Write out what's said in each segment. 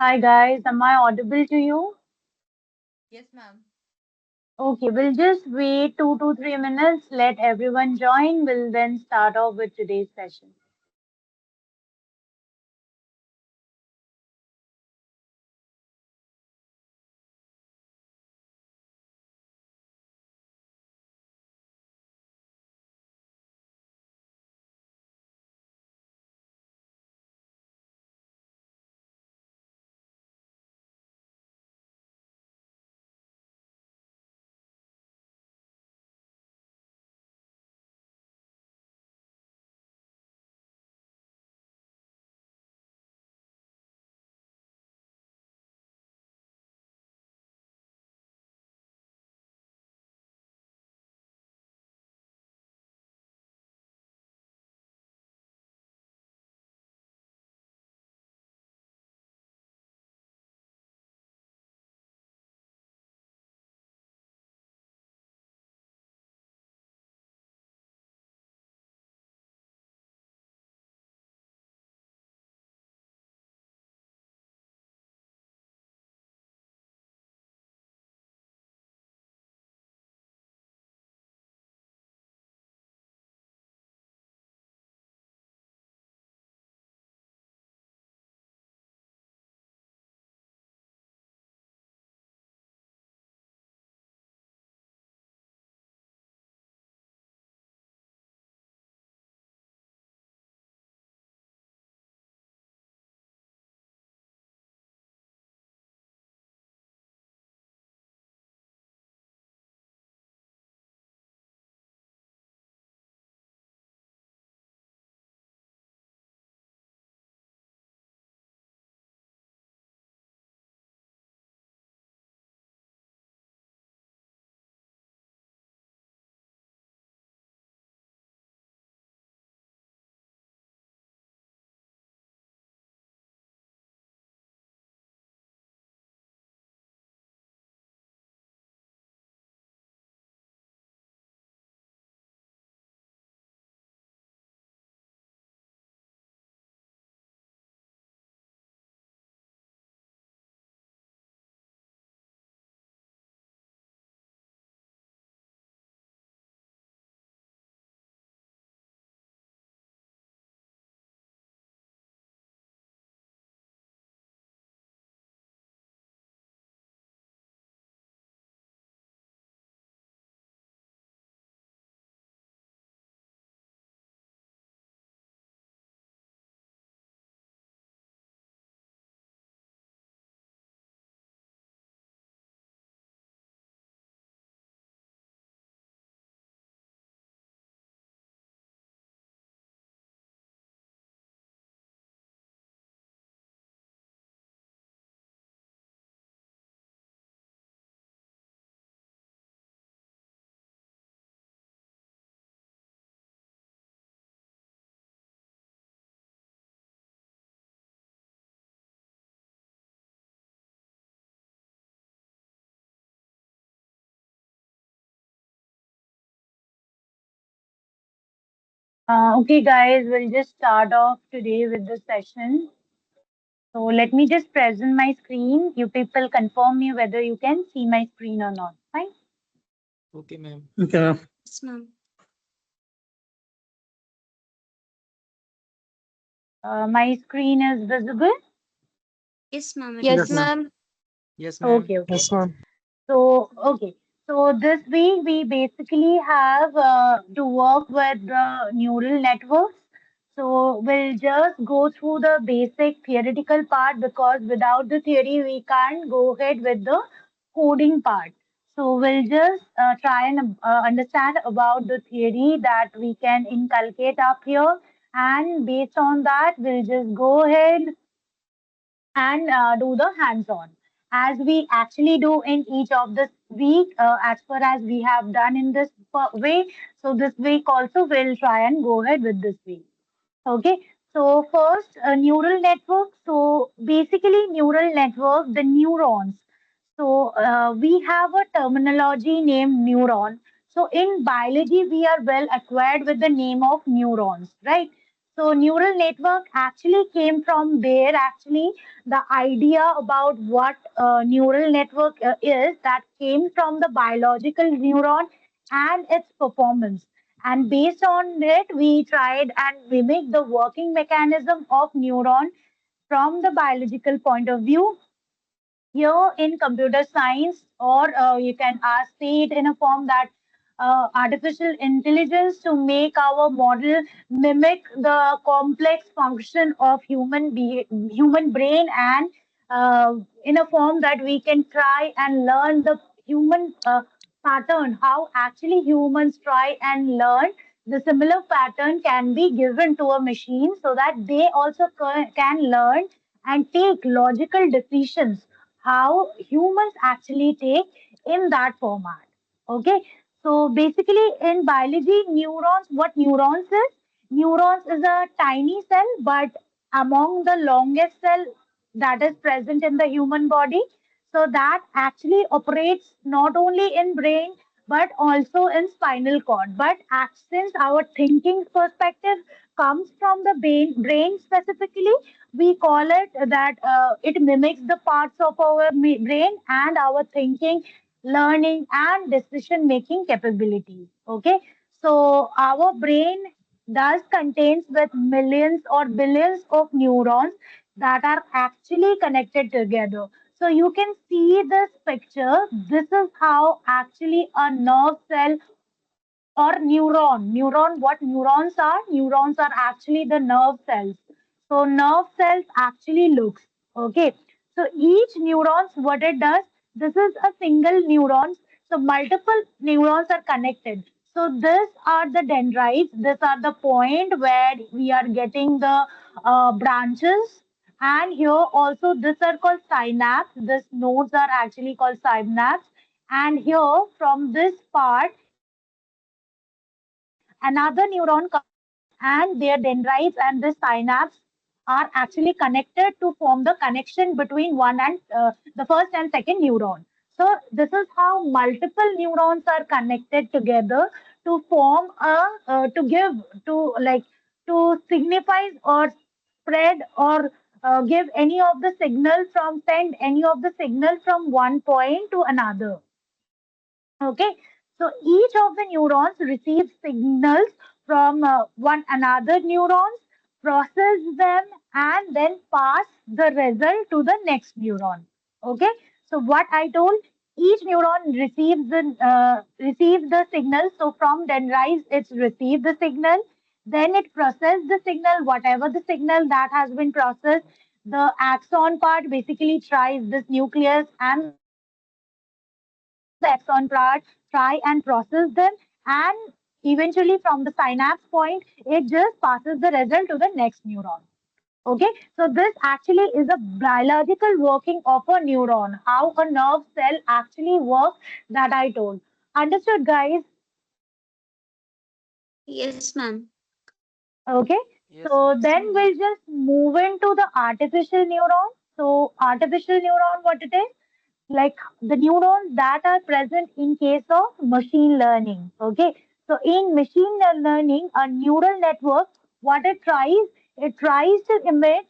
Hi guys, am I audible to you? Yes, ma'am. Okay, we'll just wait 2 to 3 minutes, let everyone join. We'll then start off with today's session. Okay, guys, we'll just start off today with the session. So let me just present my screen. You people confirm me whether you can see my screen or not. Fine. Okay, ma'am. Okay, ma'am. Yes, ma'am. My screen is visible. Yes, ma'am. It Yes, is. Yes, ma'am. ma'am. Yes, ma'am. Okay, okay. Yes, ma'am. So, okay. So this week we basically have to work with the neural networks. So we'll just go through the basic theoretical part because without the theory we can't go ahead with the coding part. So we'll just try and understand about the theory that we can inculcate up here, and based on that we'll just go ahead and do the hands-on as we actually do in each of this week as far as we have done in this way. So this week also we'll try and go ahead with this week. Okay, so first neural network. So basically neural network, the neurons. So we have a terminology named neuron. So in biology we are well acquainted with the name of neurons, right? So neural network actually came from there. Actually, the idea about what neural network is, that came from the biological neuron and its performance. And based on it, we tried and mimic the working mechanism of neuron from the biological point of view. Here in computer science, or you can say it in a form that artificial intelligence to make our model mimic the complex function of human brain, and in a form that we can try and learn the human pattern, how actually humans try and learn the similar pattern can be given to a machine so that they also can learn and take logical decisions how humans actually take in that format. Okay, so basically in biology, neurons, what neurons is? Neurons is a tiny cell, but among the longest cell that is present in the human body. So that actually operates not only in brain but also in spinal cord. But since our thinking perspective comes from the brain specifically, we call it that it mimics the parts of our brain and our thinking, learning, and decision making capabilities. Okay, so our brain does contains with millions or billions of neurons that are actually connected together. So you can see this picture. This is how actually a nerve cell or neuron, what neurons are? Neurons are actually the nerve cells. So nerve cells actually looks. Okay, so each neurons, what it does, this is a single neurons, so multiple neurons are connected. So these are the dendrites, these are the point where we are getting the branches. And here also these are called synapse, these nodes are actually called synapse. And here from this part another neuron comes, and their dendrites and the synapse are actually connected to form the connection between one and the first and second neuron. So this is how multiple neurons are connected together to form a to give to like to signify or spread or give any of the signal from send any of the signal from one point to another. Okay, so each of the neurons receives signals from one another neurons, process them, and then pass the result to the next neuron. Okay, so what I told, each neuron receives the signal. So from dendrites, it's received the signal, then it processed the signal, whatever the signal that has been processed. The axon part basically tries this nucleus and the axon part try and process them, and eventually from the synapse point, it just passes the result to the next neuron. Okay, so this actually is a biological working of a neuron, how a nerve cell actually works, that I told. Understood, guys? Yes, ma'am. Okay, Yes, so ma'am. then we'll just move into the artificial neuron. So, artificial neuron, what it is? Like the neurons that are present in case of machine learning. Okay, so in machine learning, a neural network, what it tries to emit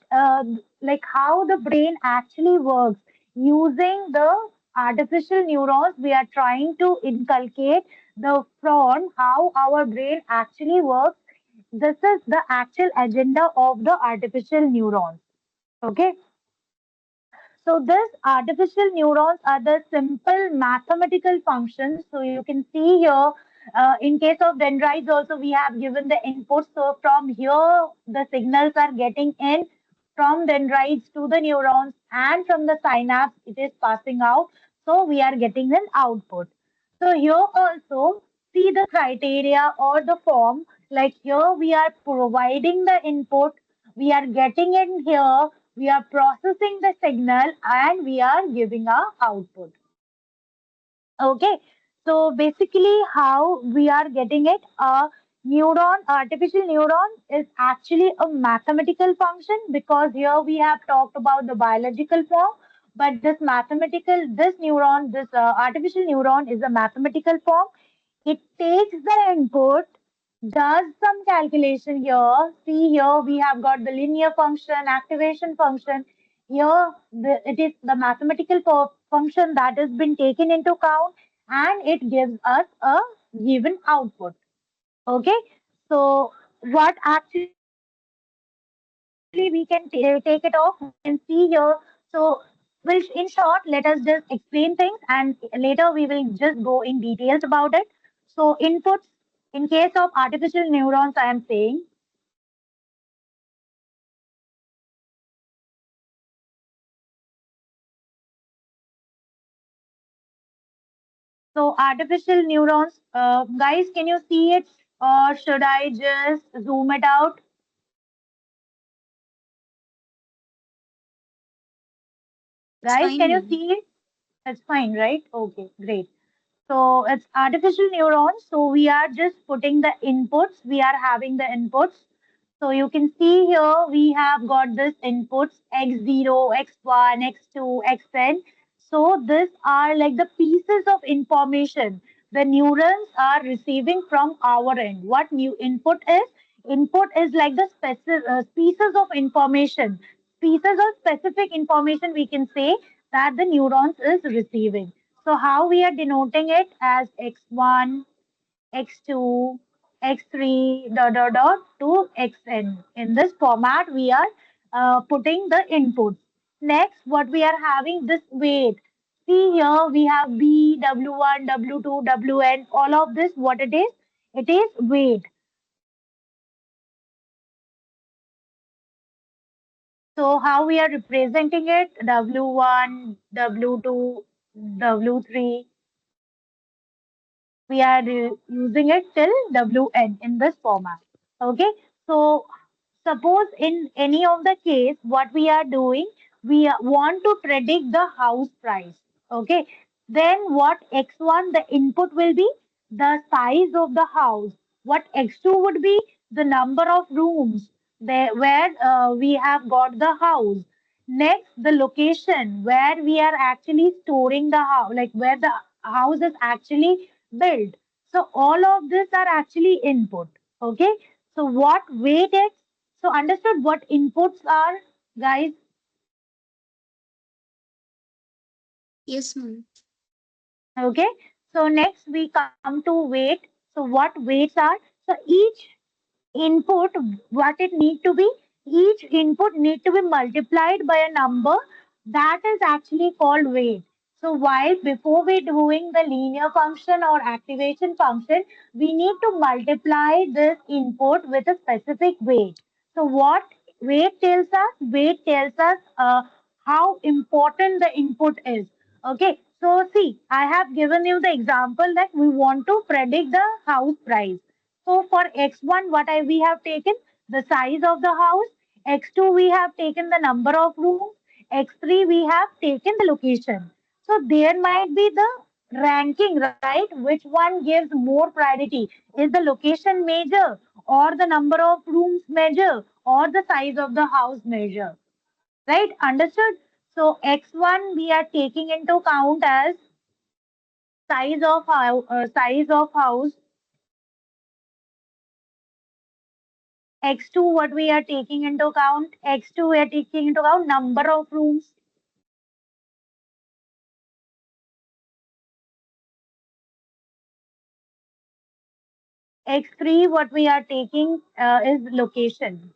like how the brain actually works. Using the artificial neurons, we are trying to inculcate the from how our brain actually works. This is the actual agenda of the artificial neurons. Okay, so these artificial neurons are the simple mathematical functions. So you can see here, in case of dendrites also we have given the input. So from here the signals are getting in from dendrites to the neurons, and from the synapse it is passing out. So we are getting an output. So here also see the criteria or the form. Like here we are providing the input, we are getting in here, we are processing the signal, and we are giving our output. Okay, so basically, how we are getting it, a artificial neuron is actually a mathematical function, because here we have talked about the biological form, but this neuron, this artificial neuron is a mathematical form. It takes the input, does some calculation here. See here, we have got the linear function, activation function. Here, it is the mathematical function that has been taken into account, and it gives us a given output. Okay, so what actually we can take it off, we can see here. So, in short, let us just explain things, and later we will just go in details about it. So, inputs in case of artificial neurons, I am saying. So, artificial neurons, guys, can you see it, or should I just zoom it out? It's Guys, can fine, you ma'am. see it? That's fine, right? Okay, great. So it's artificial neurons. So we are just putting the inputs. We are having the inputs. So you can see here we have got this inputs x0, x1, x2, xn. So these are like the pieces of information the neurons are receiving from our end. What new input is? Input is like the specific pieces of information, pieces of specific information we can say that the neurons is receiving. So how we are denoting it as x1, x2, x3, dot dot dot to xn. In this format, we are putting the inputs. Next, what we are having this weight. See here, we have B, W1, W2, Wn. All of this, what it is? It is weight. So how we are representing it? W1, W2, W3. We are using it till Wn in this format. Okay, so suppose in any of the case, what we are doing, we want to predict the house price. Okay, then what x1 the input will be the size of the house. What x2 would be the number of rooms there where we have got the house. Next, the location where we are actually storing the house, like where the house is actually built. So all of this are actually input. Okay. So what weight is? So understood what inputs are, guys. Yes, ma'am. Okay. So next we come to weight. So what weights are? So each input, what it need to be, each input need to be multiplied by a number that is actually called weight. So while before we doing the linear function or activation function, we need to multiply this input with a specific weight. So what weight tells us? Weight tells us how important the input is. Okay, so see, I have given you the example that we want to predict the house price. So for x1, we have taken the size of the house. X2, we have taken the number of rooms. X3, we have taken the location. So there might be the ranking, right? Which one gives more priority? Is the location major, or the number of rooms major, or the size of the house major? Right? Understood? So x1 we are taking into account as size of house. X2, what we are taking into account? X2, we are taking into account number of rooms. X3, what we are taking is location.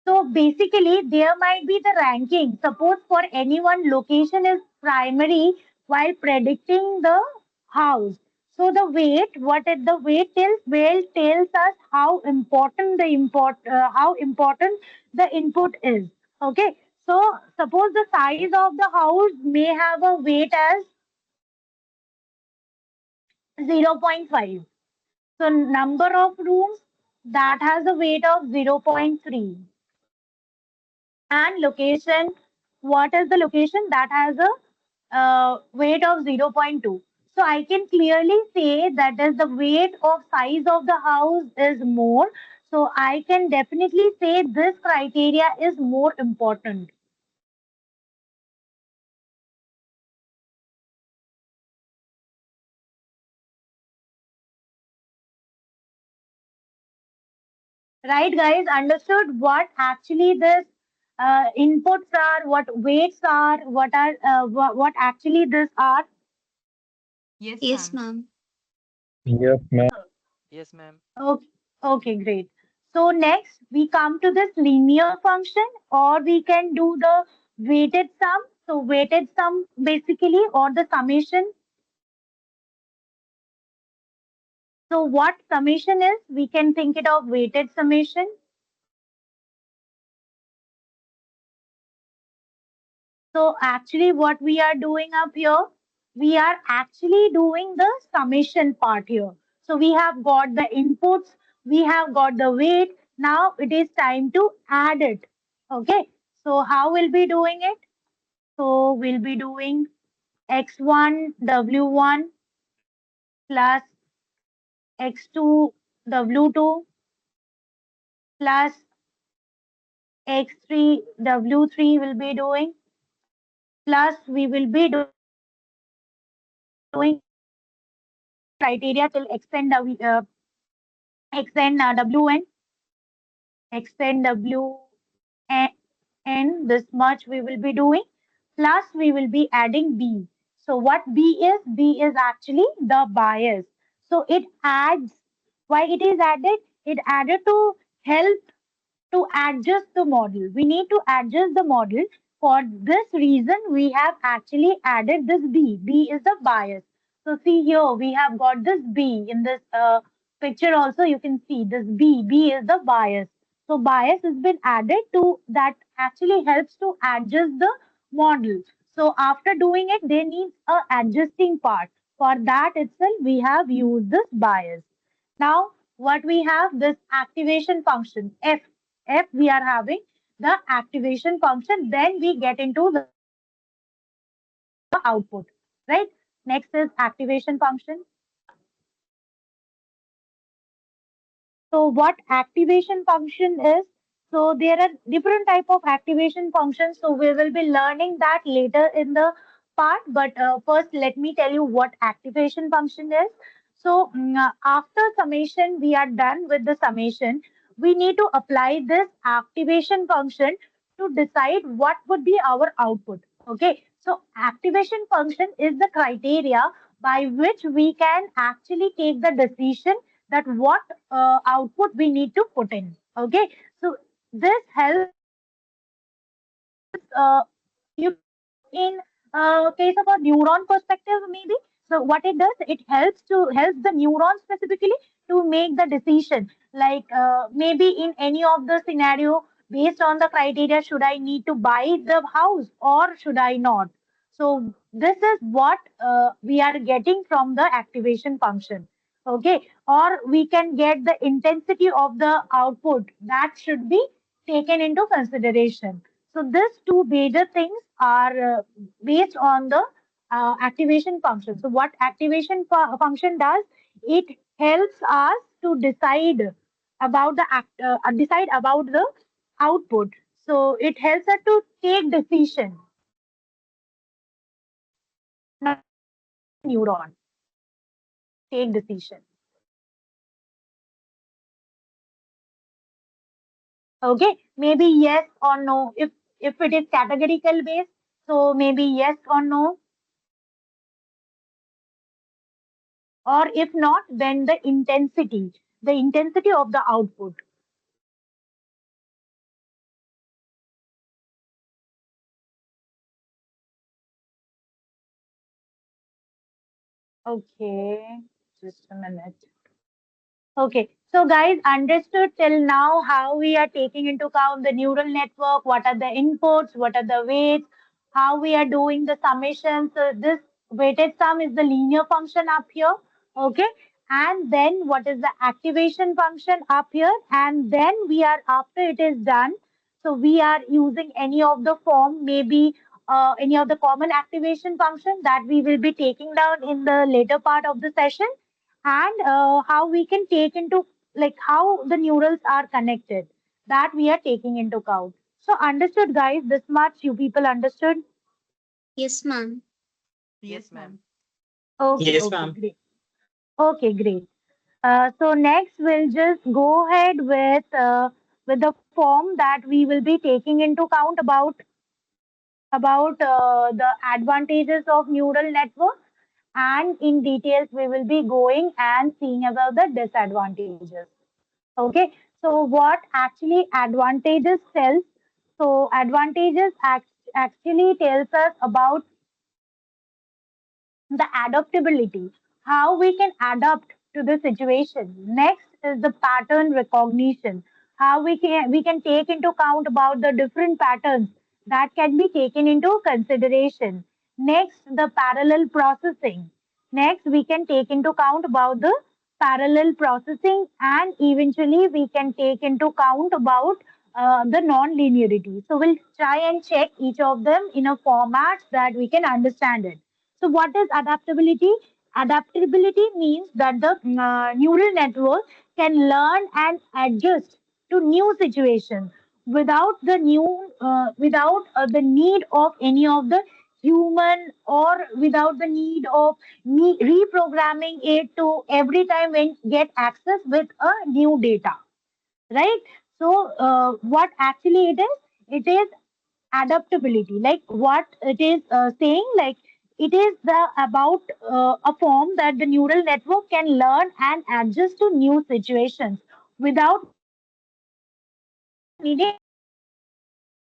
So basically, there might be the ranking. Suppose for anyone, location is primary while predicting the house. So the weight, the weight tells, tells us how important the input is. Okay. So suppose the size of the house may have a weight as 0.5. So number of rooms that has a weight of 0.3. And location, what is the location that has a weight of 0.2. So I can clearly say that as the weight of size of the house is more, so I can definitely say this criteria is more important. Right, guys? Understood what actually this inputs are, what weights are, what actually this are. Yes, ma'am. Yep, ma'am. Yes, ma'am. Okay, okay, great. So next we come to this linear function, or we can do the weighted sum. So weighted sum basically, or the summation. So what summation is? We can think it of weighted summation. So actually what we are doing up here, we are actually doing the summation part here. So we have got the inputs, we have got the weight. Now it is time to add it. Okay. So how we'll be doing it? So we'll be doing x1 w1 plus x2 w2 plus x3 w3 will be doing, plus we will be doing criteria till extend extend n, this much we will be doing, plus we will be adding b. So what b is? B is actually the bias. So it adds, why it is added? It added to help to adjust the model. We need to adjust the model. For this reason, we have actually added this B. B is the bias. So see here, we have got this B in this picture also. You can see this B. B is the bias. So bias has been added to that actually helps to adjust the model. So after doing it, there needs a adjusting part. For that itself, we have used this bias. Now, what we have this activation function F. F we are having the activation function. Then we get into the output. Right. Next is activation function. So what activation function is? So there are different type of activation functions. So we will be learning that later in the part. But first, let me tell you what activation function is. So after summation, we are done with the summation. We need to apply this activation function to decide what would be our output. Okay. So activation function is the criteria by which we can actually take the decision that what output we need to put in. Okay, so this helps you can take in case of a neuron perspective maybe. So what it does, it helps the neuron specifically to make the decision, like maybe in any of the scenario, based on the criteria, should I need to buy the house or should I not. So this is what we are getting from the activation function. Okay, or we can get the intensity of the output that should be taken into consideration. So these two major things are based on the activation function. So what activation function does, it helps us to decide about the output. So it helps us to take decision, not the neuron take decision. Okay, maybe yes or no. If it is categorical based, so maybe yes or no, or if not, then the intensity of the output. Okay, just a minute. Okay, so guys, understood till now how we are taking into account the neural network, what are the inputs, what are the weights, how we are doing the summation. So this weighted sum is the linear function up here, okay? And then what is the activation function up here? And then we are, after it is done, so we are using any of the form, maybe any of the common activation function that we will be taking down in the later part of the session, and how we can take into, like how the neurals are connected, that we are taking into account. So understood guys, this much you people understood? Yes, ma'am. Yes, ma'am. Okay, Yes, okay, ma'am. great. Okay, great. So next, we'll just go ahead with the form that we will be taking into count about the advantages of neural networks, and in details we will be going and seeing about the disadvantages. Okay, so what actually advantages tells? So advantages actually tells us about the adaptability, how we can adapt to the situation. Next is the pattern recognition, how we can take into account about the different patterns that can be taken into consideration. Next, the parallel processing. Next, we can take into account about the parallel processing, and eventually we can take into account about the non-linearity. So we'll try and check each of them in a format that we can understand it. So, what is adaptability? Adaptability means that the neural network can learn and adjust to new situations without the need of any of the human, or without the need of reprogramming it to every time when get access with a new data, right? So what actually it is adaptability, like what it is saying, like it is the about a form that the neural network can learn and adjust to new situations without needing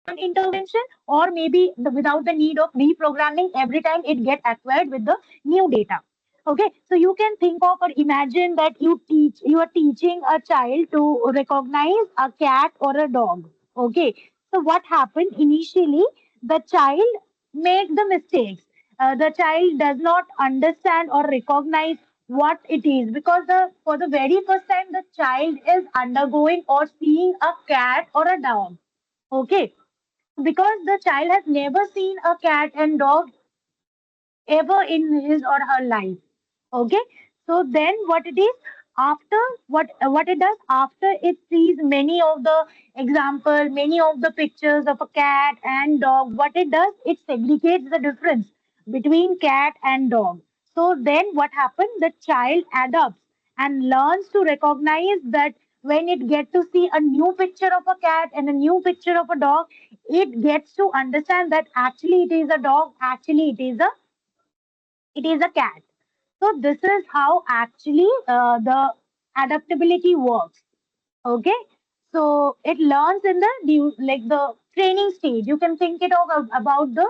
any human intervention, or maybe without the need of reprogramming every time it get acquired with the new data. Okay, so you can think of or imagine that you are teaching a child to recognize a cat or a dog. Okay, so what happened initially, the child make the mistakes. The child does not understand or recognize what it is, because for the very first time the child is undergoing or seeing a cat or a dog. Okay, so because the child has never seen a cat and dog ever in his or her life. Okay, so then what it is, after what it does, after it sees many of the example, many of the pictures of a cat and dog, what it does, it segregates the difference between cat and dog. So then what happens, the child adapts and learns to recognize that when it gets to see a new picture of a cat and a new picture of a dog, it gets to understand that actually it is a dog, actually it is a cat. So this is how actually the adaptability works. Okay, so it learns in like the training stage. You can think it of about the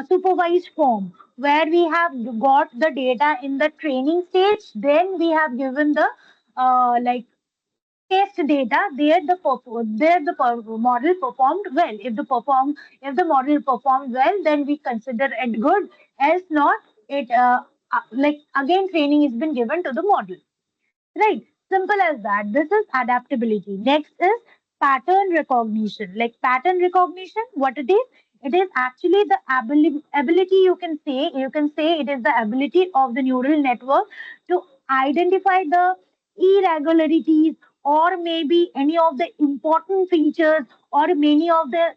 supervised form, where we have got the data in the training stage. Then we have given the like test data. There the model performed well. If the model performed well, then we consider it good. Else not, it like again training has been given to the model. Right. Simple as that. This is adaptability. Next is pattern recognition. Like pattern recognition, what it is actually the ability, you can say it is the ability of the neural network to identify the irregularities, or maybe any of the important features, or any of the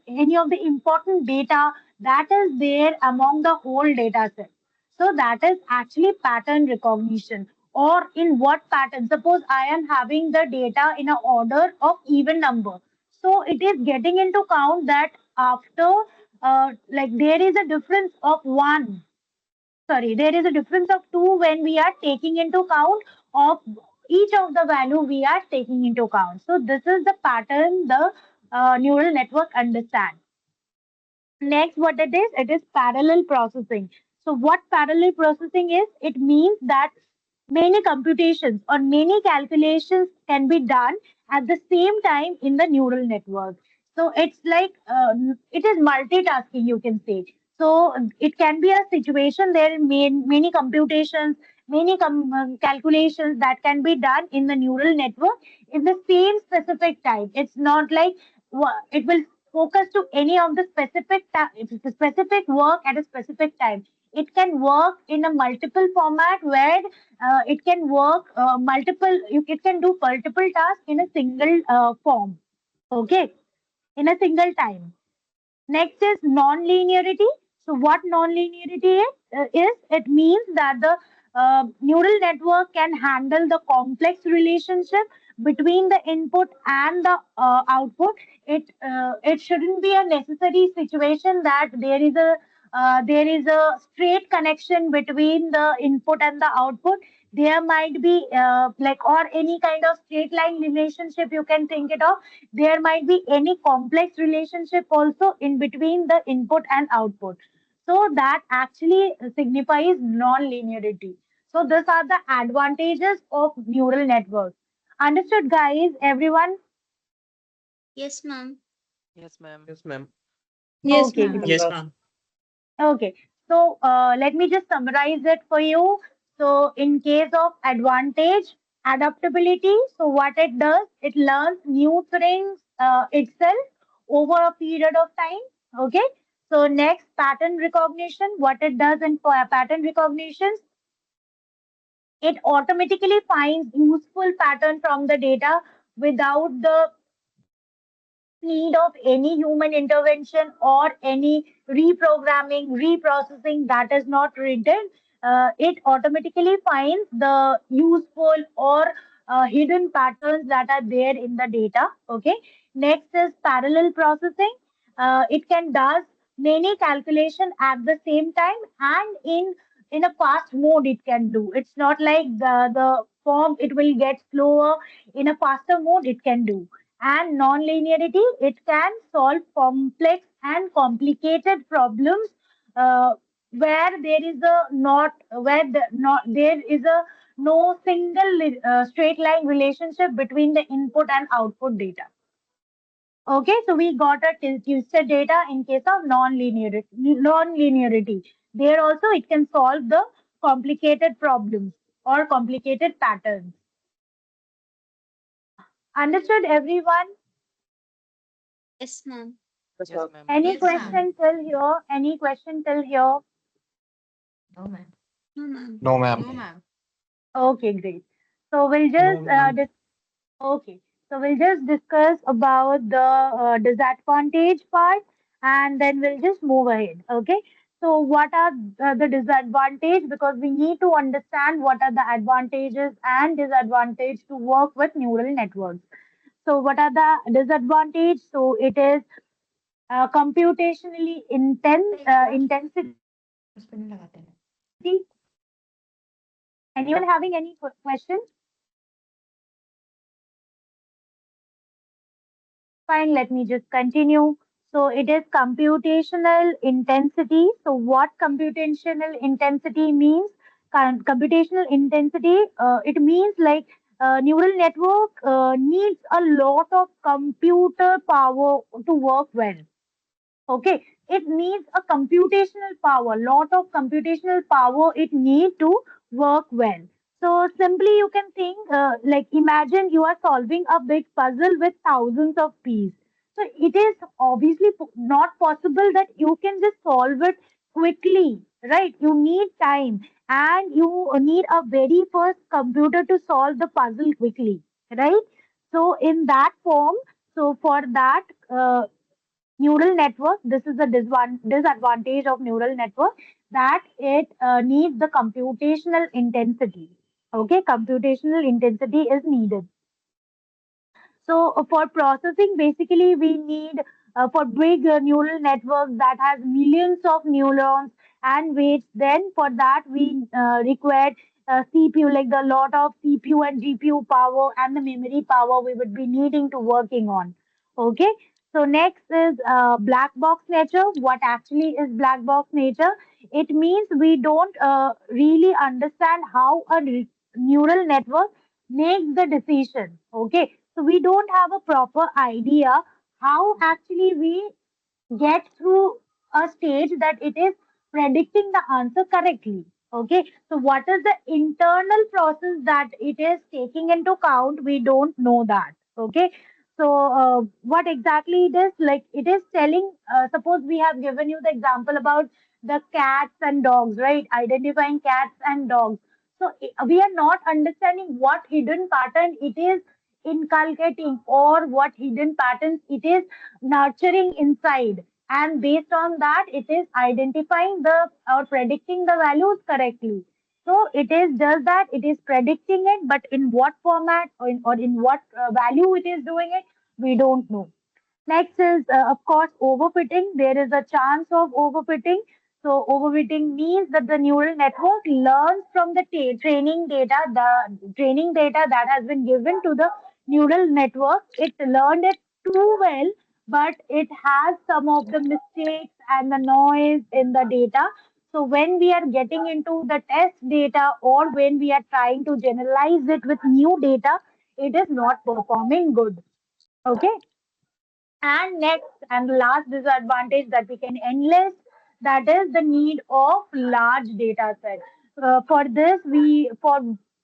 important data that is there among the whole data set. So that is actually pattern recognition. Or in what pattern? Suppose I am having the data in an order of even number. So it is getting into count that after like there is a difference of one. Sorry, there is a difference of two when we are taking into count of each of the value we are taking into count. So this is the pattern the neural network understands. Next, what it is parallel processing. So, what parallel processing is? It means that many computations or many calculations can be done at the same time in the neural network. So, it's like it is multitasking, you can say. So, it can be a situation there many computations, many calculations that can be done in the neural network in the same specific time. It's not like it will focus to any of the specific work at a specific time. It can work in a multiple format where it can work it can do multiple tasks in a single form. Okay, in a single time. Next is non-linearity. So what non-linearity is it means that the neural network can handle the complex relationship between the input and the output. It shouldn't be a necessary situation that there is a straight connection between the input and the output. There might be or any kind of straight line relationship you can think it of. There might be any complex relationship also in between the input and output. So that actually signifies non-linearity. So these are the advantages of neural networks. Understood, guys? Everyone? Yes, ma'am. Yes, ma'am. Yes, ma'am. Yes, Okay, ma'am. great. Yes, ma'am. Okay, so let me just summarize it for you. So, in case of advantage, adaptability, so what it does, it learns new things itself over a period of time. Okay, so next, pattern recognition, what it does in for pattern recognitions, it automatically finds useful pattern from the data without the need of any human intervention or any reprogramming, reprocessing that is not written. It automatically finds the useful or hidden patterns that are there in the data. Okay. Next is parallel processing. It can does many calculation at the same time and in a fast mode it can do. It's not like the form it will get slower. In a faster mode it can do. And non-linearity, it can solve complex and complicated problems uh, where there is a not where the, not there is a no single straight line relationship between the input and output data. Okay, so we got a twisted data in case of non-linearity. There also it can solve the complicated problems or complicated patterns. Understood, everyone? Yes, ma'am. Yes, Yes, ma'am. ma'am. Any question till here? Any question till here? No, ma'am. No, ma'am. Okay, great. So we'll No, just ma'am. okay. So we'll just discuss about the disadvantage part, and then we'll just move ahead. Okay. So what are the disadvantage? Because we need to understand what are the advantages and disadvantage to work with neural networks. So what are the disadvantage? So it is computationally intensity. Anyone having any questions? Fine, let me just continue. So it is computational intensity. So what computational intensity means? Computational intensity, it means like neural network needs a lot of computer power to work well. Okay, it needs a computational power, lot of computational power it need to work well. So simply you can think like imagine you are solving a big puzzle with thousands of pieces. So it is obviously not possible that you can just solve it quickly, right? You need time and you need a very first computer to solve the puzzle quickly, right? So in that form, so for that neural network, this is the disadvantage of neural network, that it needs the computational intensity. Okay, computational intensity is needed. So for processing, basically we need for big neural networks that has millions of neurons and weights. Then for that we require CPU, like the lot of CPU and GPU power and the memory power we would be needing to working on. Okay. So next is black box nature. What actually is black box nature? It means we don't really understand how a neural network makes the decision. Okay, so we don't have a proper idea how actually we get through a stage that it is predicting the answer correctly. Okay, so what is the internal process that it is taking into account? We don't know that. Okay, so what exactly it is, like it is telling, suppose we have given you the example about the cats and dogs, right? Identifying cats and dogs. So we are not understanding what hidden pattern it is inculcating or what hidden patterns it is nurturing inside, and based on that it is identifying the or predicting the values correctly. So it is just that it is predicting it, but in what format or in what value it is doing it, we don't know. Next is, of course, overfitting. There is a chance of overfitting. So, overfitting means that the neural network learns from the training data that has been given to the neural network. It learned it too well, but it has some of the mistakes and the noise in the data. So, when we are getting into the test data or when we are trying to generalize it with new data, it is not performing good. Okay. And next and the last disadvantage that we can enlist, that is the need of large data set. For this, we for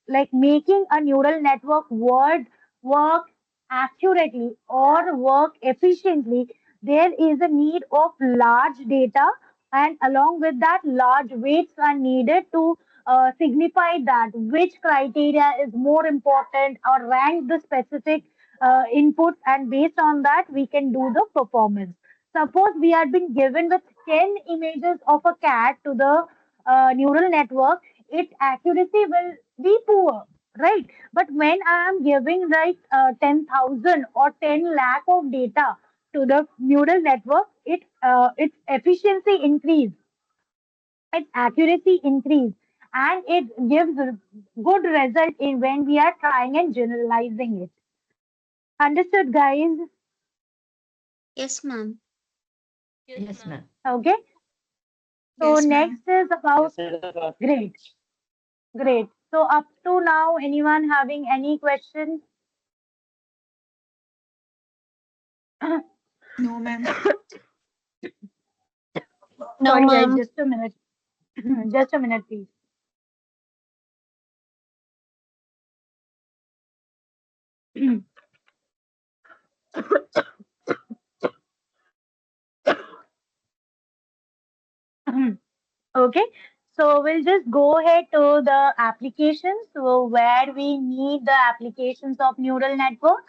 like making a neural network work accurately or work efficiently, there is a need of large data, and along with that, large weights are needed to signify that which criteria is more important or rank the specific inputs, and based on that we can do the performance. Suppose we have been given with 10 images of a cat to the neural network, its accuracy will be poor, right? But when I am giving like 10,000 or 10 lakh of data to the neural network, its efficiency increase, its accuracy increase, and it gives good result in when we are trying and generalizing it. Understood, guys? Yes, ma'am. Yes, ma'am. Okay. So Yes, ma'am. next is about Yes, sir. great, great. So up to now, anyone having any questions? No, ma'am. No, Sorry, guys, ma'am. just a minute. Just a minute, please. Okay, so we'll just go ahead to the applications. So where we need the applications of neural network.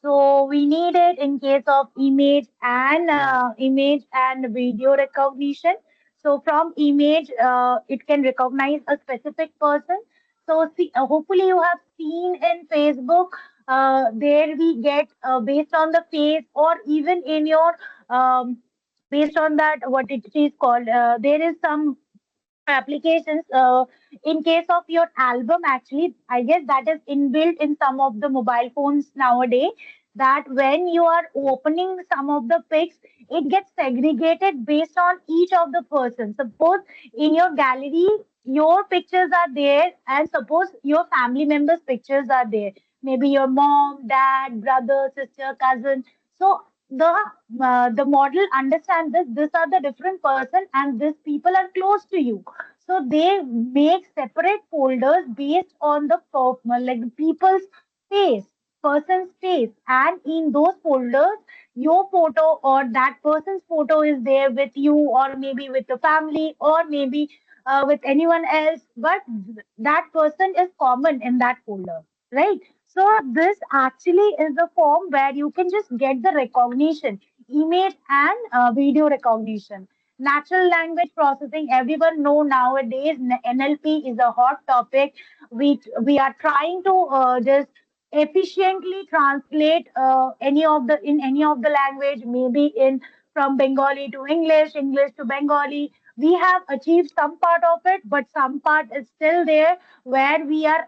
So we need it in case of image and video recognition. So from image, it can recognize a specific person. So see, hopefully you have seen in Facebook. There we get based on the face or even in your based on that what it is called. There is some applications in case of your album, actually I guess that is inbuilt in some of the mobile phones nowadays, that when you are opening some of the pics, it gets segregated based on each of the person. Suppose in your gallery your pictures are there, and suppose your family members pictures are there, maybe your mom, dad, brother, sister, cousin. So the model understands this, these are the different person and these people are close to you. So they make separate folders based on the like the people's face, person's face, and in those folders, your photo or that person's photo is there with you, or maybe with the family, or maybe with anyone else. But that person is common in that folder, right? So this actually is the form where you can just get the recognition, image and video recognition. Natural language processing, everyone know nowadays NLP is a hot topic. We are trying to just efficiently translate any of the language, maybe in from Bengali to English, English to Bengali. We have achieved some part of it, but some part is still there where we are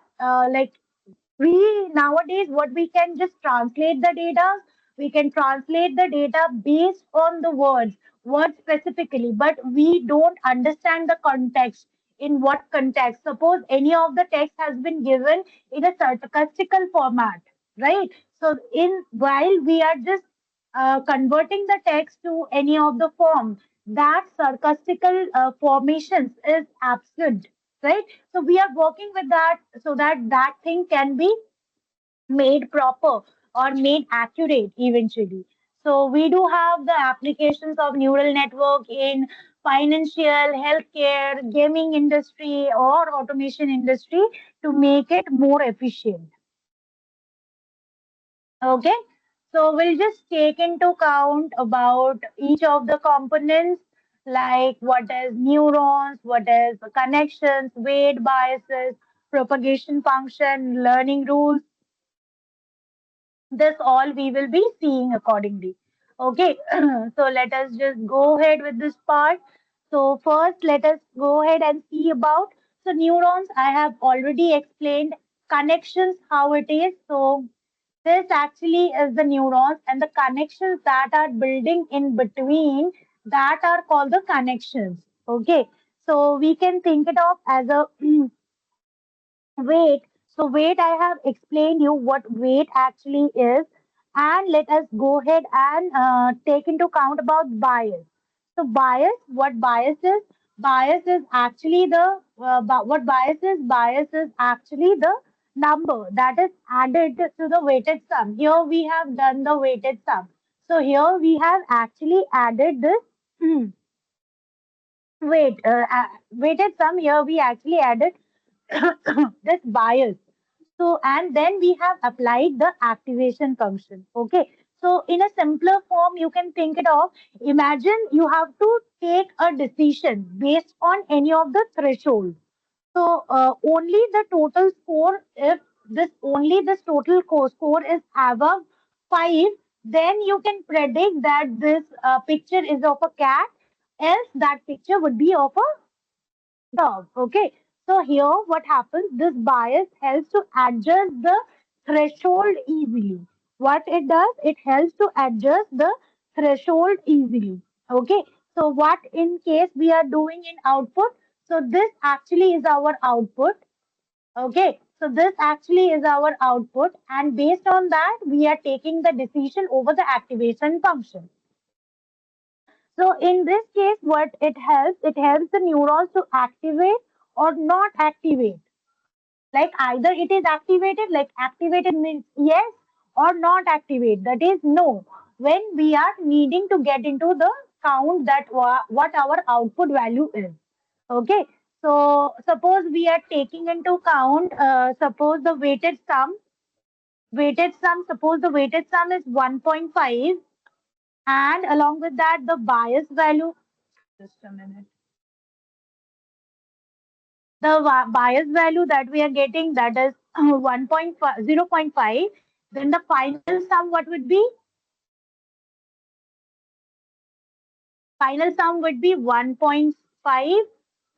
we nowadays what we can just translate the data, we can translate the data based on the words specifically, but we don't understand the context. In what context? Suppose any of the text has been given in a sarcastical format, right? So in while we are just converting the text to any of the form, that sarcastical formations is absent, right? So we are working with that so that that thing can be made proper or made accurate eventually. So we do have the applications of neural network in financial, healthcare, gaming industry, or automation industry to make it more efficient. Okay, so we'll just take into account about each of the components. like what is neurons, what is connections, weight biases, propagation function, learning rules. This all we will be seeing accordingly. Okay, so let us just go ahead with this part. So first, let us go ahead and see about, so neurons. I have already explained connections how it is. So this actually is the neurons and the connections that are building in between, that are called the connections. Okay, so we can think it of as a weight. So weight, I have explained you what weight actually is, and let us go ahead and take into account about bias. So bias, what bias is? Bias is actually the what bias is? Bias is actually the number that is added to the weighted sum. Here we have done the weighted sum. So here we have actually added this weighted sum. Here we actually added this bias. So, and then we have applied the activation function. Okay. So, in a simpler form, you can think it of, imagine you have to take a decision based on any of the threshold. So, only the total score, if this total score is above 5, then you can predict that this picture is of a cat, else that picture would be of a dog. Okay. So here what happens, this bias helps to adjust the threshold easily. What it does, it helps to adjust the threshold easily. Okay. So what in case we are doing in output, so this actually is our output. Okay. So this actually is our output, and based on that we are taking the decision over the activation function. So in this case, what it helps the neurons to activate or not activate. Like either it is activated, like activated means yes, or not activate, that is no. When we are needing to get into the count that what our output value is. Okay. So suppose we are taking into count, suppose the suppose the weighted sum is 1.5, and along with that the bias value, just a minute, the bias value that we are getting, that is 1.5, 0.5, then the final sum what would be? Final sum would be 1.5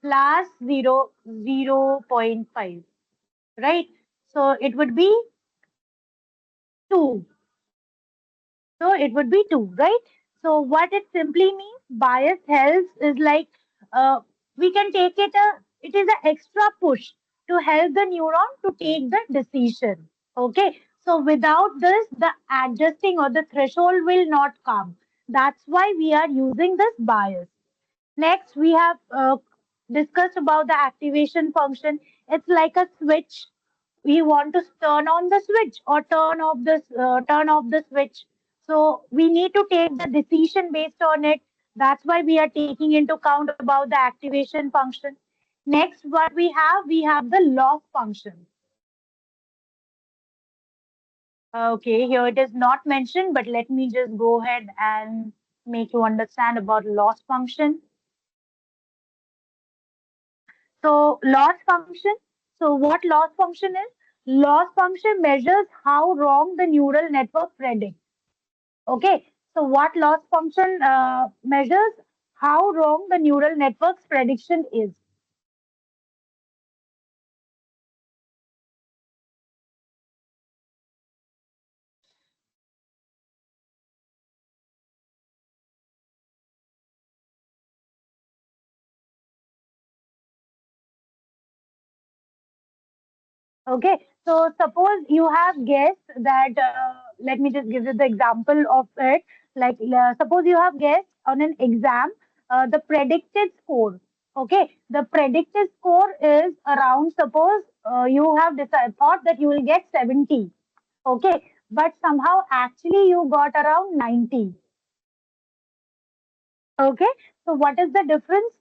plus 0.5, right? So it would be 2. So it would be 2, right? So what it simply means, bias helps is like, we can take it it is an extra push to help the neuron to take the decision. Okay. So without this, the adjusting or the threshold will not come. That's why we are using this bias. Next, we have discussed about the activation function. It's like a switch. We want to turn on the switch or turn off the switch. So we need to take the decision based on it. That's why we are taking into account about the activation function. Next, what we have the loss function. Okay, here it is not mentioned, but let me just go ahead and make you understand about loss function. So loss function. So what loss function is? Loss function measures how wrong the neural network predicts. Okay. So what loss function measures? How wrong the neural network's prediction is. Okay. So suppose you have guessed that. Let me just give you the example of it. Like suppose you have guessed on an exam the predicted score. Okay. The predicted score is around. Suppose you have thought that you will get 70. Okay. But somehow actually you got around 90. Okay. So what is the difference?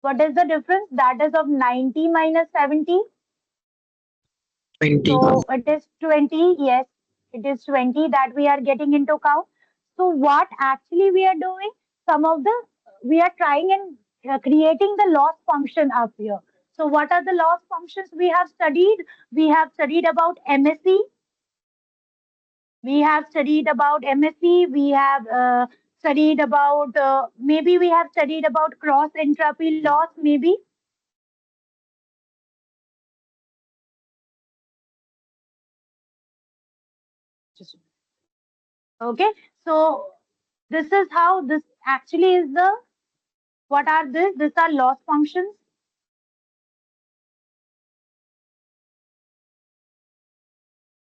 What is the difference? That is of 90 minus 70. 20. So it is 20. Yes. It is 20 that we are getting into count. So what actually we are doing? Some of the we are trying and creating the loss function up here. So what are the loss functions we have studied? We have studied about MSE. We have studied about MSE. We have studied about maybe we have studied about cross entropy loss. Maybe okay. So this is how this actually is the what are this? These are loss functions.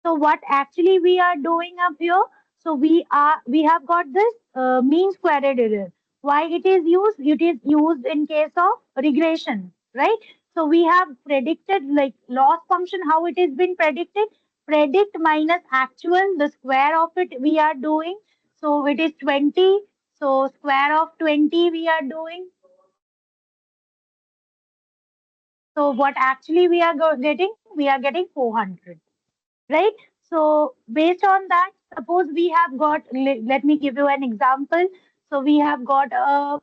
So what actually we are doing up here? So we have got this mean squared error. Why it is used? It is used in case of regression, right? So we have predicted like loss function. How it has been predicted? Predict minus actual. The square of it we are doing. So it is 20. So square of 20 we are doing. So what actually we are getting? We are getting 400. Right? So based on that, suppose we have got, let me give you an example. So we have got a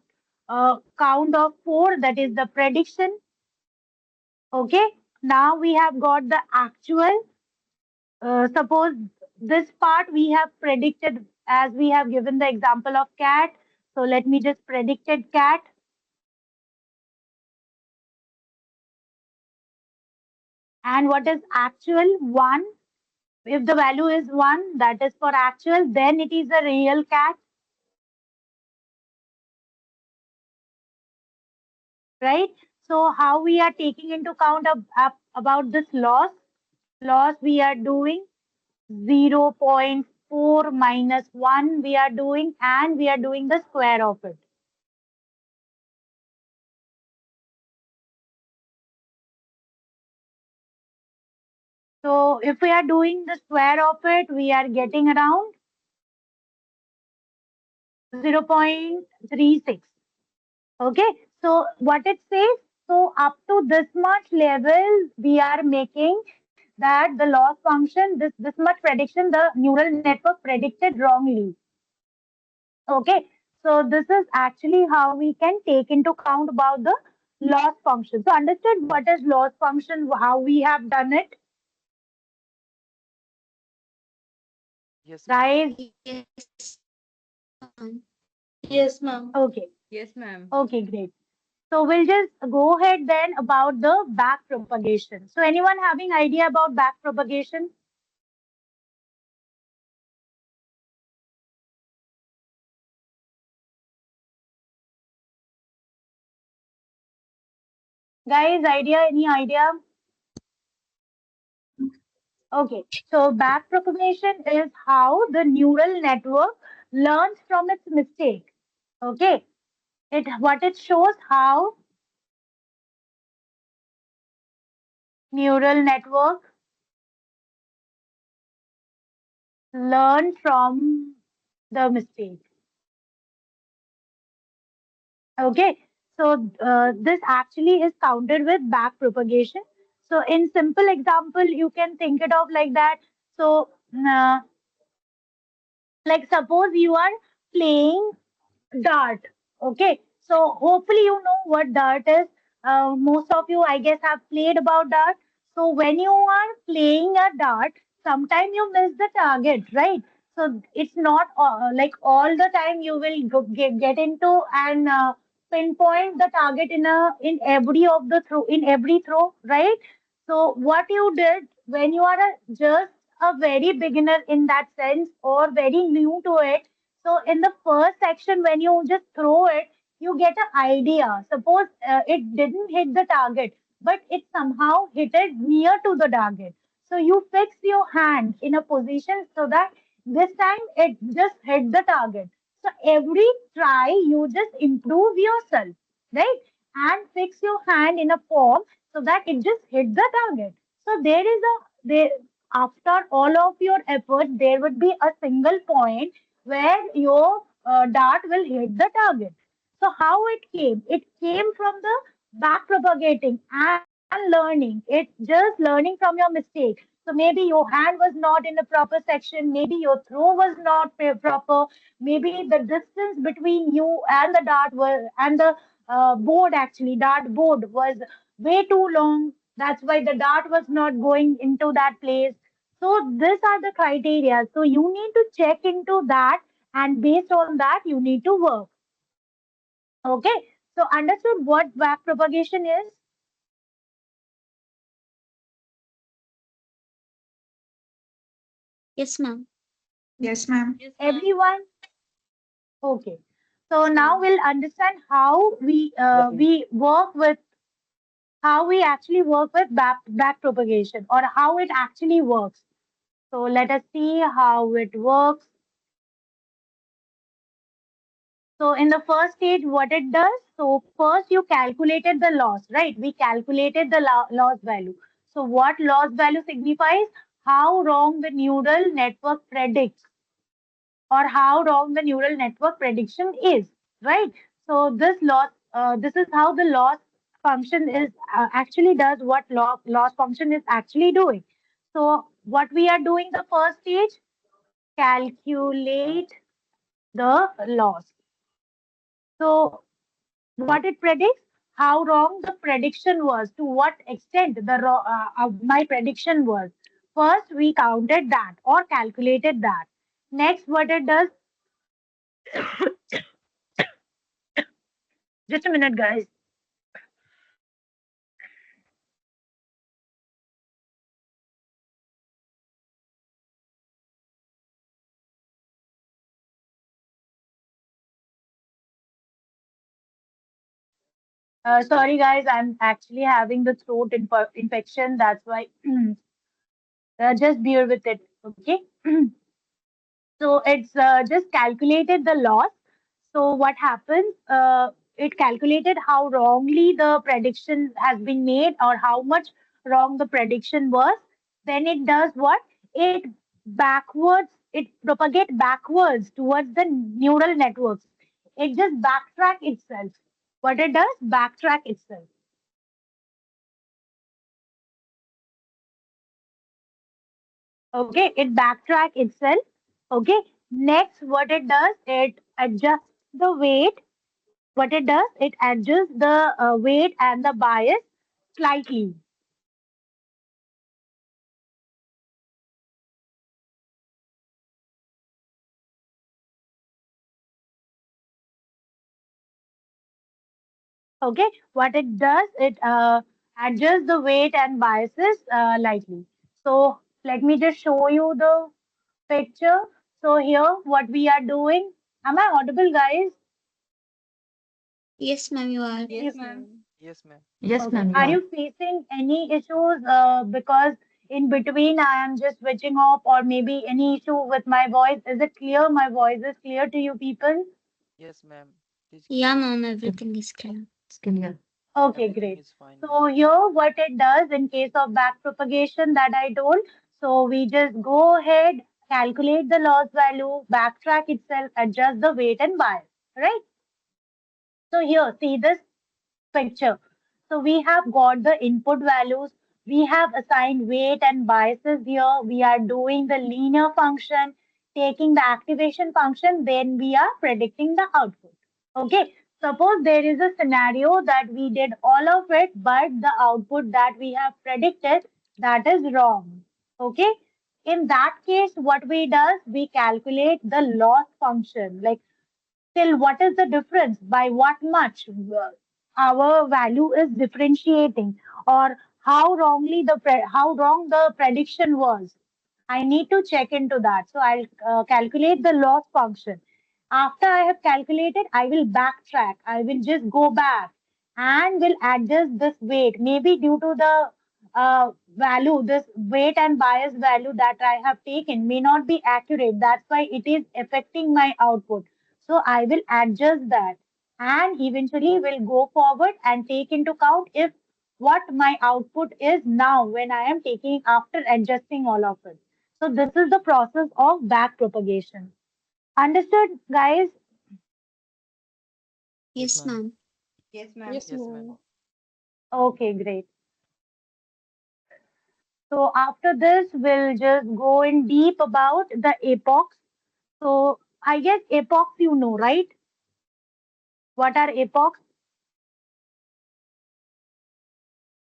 count of 4, that is the prediction. Okay. Now we have got the actual. Suppose this part we have predicted as we have given the example of cat. So let me just predicted cat. And what is actual? 1. If the value is 1, that is for actual, then it is a real cat. Right? So how we are taking into count about this loss? Loss we are doing 0.4 minus 1 we are doing, and we are doing the square of it. So if we are doing the square of it, we are getting around 0.36. Okay. So what it says, so up to this much level, we are making that the loss function, this much prediction, the neural network predicted wrongly. Okay. So this is actually how we can take into count about the loss function. So understood what is loss function, how we have done it, Yes, ma'am. guys. Yes, ma'am. Okay. Yes, ma'am. Okay, great. So we'll just go ahead then about the back propagation. So anyone having idea about back propagation? Guys, idea, any idea? Okay, so back propagation is how the neural network learns from its mistake. Okay, it shows how neural network learn from the mistake. Okay, so this actually is counted with back propagation. So in simple example, you can think it of like that. So like suppose you are playing dart. Okay, so hopefully you know what dart is. Most of you, I guess, have played about dart. So when you are playing a dart, sometimes you miss the target, right? So it's not like all the time you will get into and pinpoint the target in every of the throw in every throw, right? So what you did when you are just a very beginner in that sense or very new to it, so in the first section, when you just throw it, you get an idea. Suppose it didn't hit the target, but it somehow hit it near to the target. So you fix your hand in a position so that this time it just hit the target. So every try, you just improve yourself, right? And fix your hand in a form so that it just hit the target. So there after all of your efforts, there would be a single point where your dart will hit the target. So how it came? It came from the back propagating, and and learning. It's just learning from your mistake. So maybe your hand was not in the proper section, maybe your throw was not proper, maybe the distance between you and the dart was and the board actually dart board was way too long. That's why the dart was not going into that place. So these are the criteria. So you need to check into that, and based on that, you need to work. Okay. So understood what back propagation is? Yes, ma'am. Yes, ma'am. Yes, ma'am. Everyone? Okay. So now So, we'll understand how we work with how we actually work with back propagation, or how it actually works. So let us see how it works. So in the first stage, what it does, so first you calculated the loss, right? We calculated the loss value. So what loss value signifies? How wrong the neural network predicts, or how wrong the neural network prediction is, right? So this is how the loss function is actually does what loss function is actually doing. So what we are doing the first stage, calculate the loss. So what it predicts, how wrong the prediction was, to what extent my prediction was. First, we counted that or calculated that. Next, what it does, just a minute, guys. Sorry, guys, I'm actually having the throat infection. That's why just bear with it. Okay. So it's just calculated the loss. So what happens? It calculated how wrongly the prediction has been made, or how much wrong the prediction was. Then it does what? It backwards. It propagate backwards towards the neural networks. It just backtrack itself. What it does? Backtrack itself. Okay, it backtrack itself. Okay, next what it does, it adjusts the weight. What it does, it adjusts the weight and the bias slightly. Okay, what it does, it adjusts the weight and biases lightly. So let me just show you the picture. So here what we are doing, am I audible, guys? Yes, ma'am, you are. yes, You, ma'am. Yes, ma'am. Yes, okay, ma'am, you are are. you facing any issues because in between I am just switching off, or maybe any issue with my voice? Is it clear? My voice is clear to you people? Yes, ma'am. It is Yeah, clear. ma'am, It- everything is clear. It's clear. Okay, Everything great. is fine, ma'am. So here what it does in case of back propagation that I told, so we just go ahead, calculate the loss value, backtrack itself, adjust the weight and bias, right? So here, see this picture. So we have got the input values, we have assigned weight and biases here, we are doing the linear function, taking the activation function, then we are predicting the output. Okay, suppose there is a scenario that we did all of it, but the output that we have predicted, that is wrong. Okay, in that case, what we does, we calculate the loss function. Like, till what is the difference? By what much our value is differentiating, or how wrong the prediction was. I need to check into that. So I'll calculate the loss function. After I have calculated, I will backtrack. I will just go back and will adjust this weight. Maybe due to the value, this weight and bias value that I have taken may not be accurate. That's why it is affecting my output. So I will adjust that, and eventually will go forward and take into account if what my output is now when I am taking after adjusting all of it. So this is the process of back propagation. Understood, guys? Yes, Yes, ma'am. ma'am. Yes, ma'am. Yes, ma'am. Okay, great. So after this, we'll just go in deep about the epochs. So I guess epochs you know, right? What are epochs?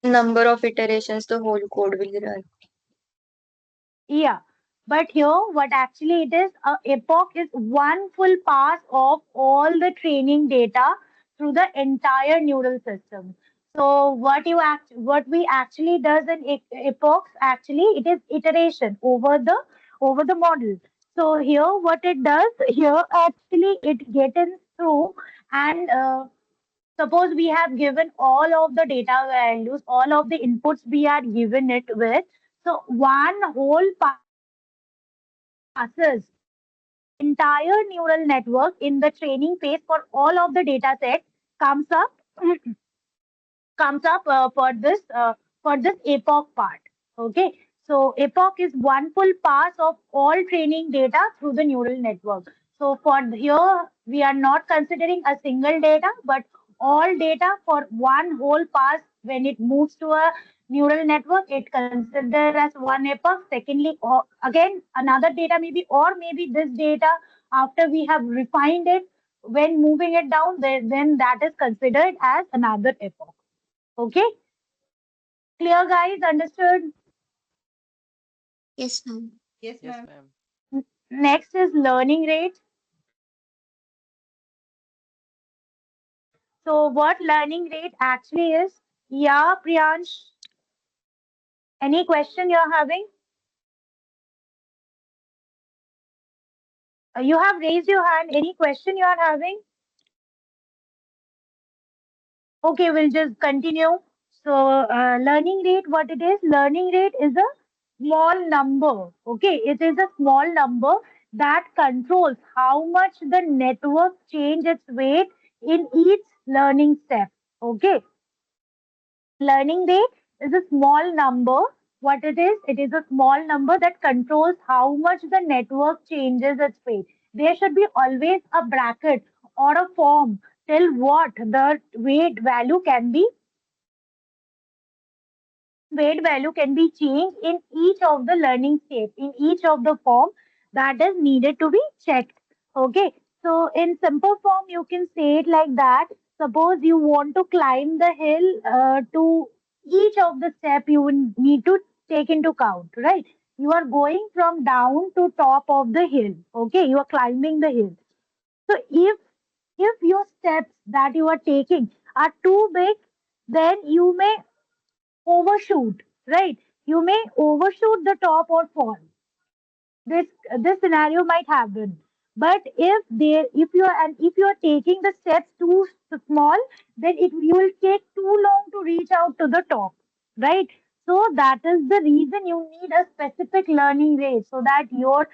Number of iterations the whole code will run. Yeah. But here, what actually it is, a epoch is one full pass of all the training data through the entire neural system. So what we actually does in epochs actually it is iteration over the model. So here, what it does here actually it gets in through and suppose we have given all of the data values, all of the inputs we are given it with. So one whole passes the entire neural network in the training phase for all of the data set comes up for this epoch part. Okay, so epoch is one full pass of all training data through the neural network. So for here we are not considering a single data, but all data for one whole pass when it moves to a neural network, it considered as one epoch. Secondly, or again another data maybe, or maybe this data after we have refined it when moving it down, then that is considered as another epoch. Okay, clear, guys? Understood? Yes, ma'am. Yes, Yes, ma'am. ma'am. Next is learning rate. So, what learning rate actually is? Yeah, Priyansh, any question you're having? You have raised your hand. Any question you are having? Okay, we'll just continue. So, learning rate, what it is? Learning rate is a small number. Okay, it is a small number that controls how much the network change its weight in each learning step. Okay, learning rate is a small number. What it is a small number that controls how much the network changes its weight. There should be always a bracket or a form till what the weight value can be weight value can be changed in each of the learning step, in each of the form that is needed to be checked. Okay, so in simple form, you can say it like that. Suppose you want to climb the hill to each of the step you will need to take into count, right? You are going from down to top of the hill. Okay, you are climbing the hill. So if your steps that you are taking are too big, then you may overshoot, right? You may overshoot the top or fall. This scenario might happen. But if you are taking the steps too small, then it you will take too long to reach out to the top, right? So that is the reason you need a specific learning rate so that your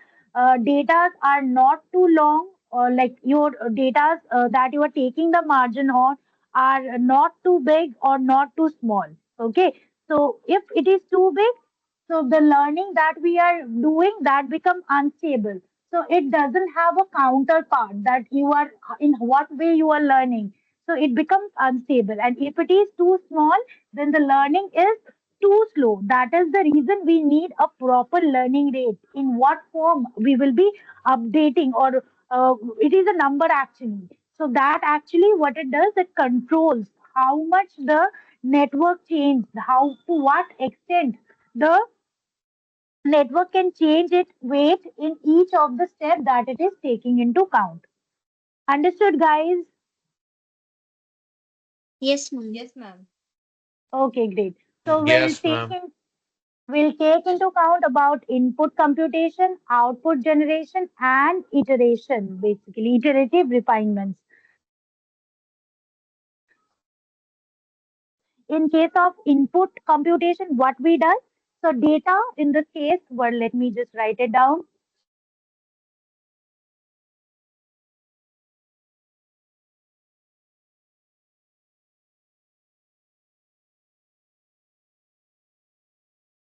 data are not too long, or like your data that you are taking the margin on are not too big or not too small. Okay, so if it is too big, so the learning that we are doing that become unstable. So it doesn't have a counterpart that you are in what way you are learning. So it becomes unstable. And if it is too small, then the learning is too slow. That is the reason we need a proper learning rate. In what form we will be updating, or it is a number actually. So that actually what it does, it controls how much the network changed, how to what extent the network can change its weight in each of the steps that it is taking into count. Understood, guys? Yes, ma'am. Yes, ma'am. Okay, great. So Yes, ma'am. we'll take into account about input computation, output generation, and iteration, basically iterative refinements. So in case of input computation, what we do? So data in this case, well, let me just write it down.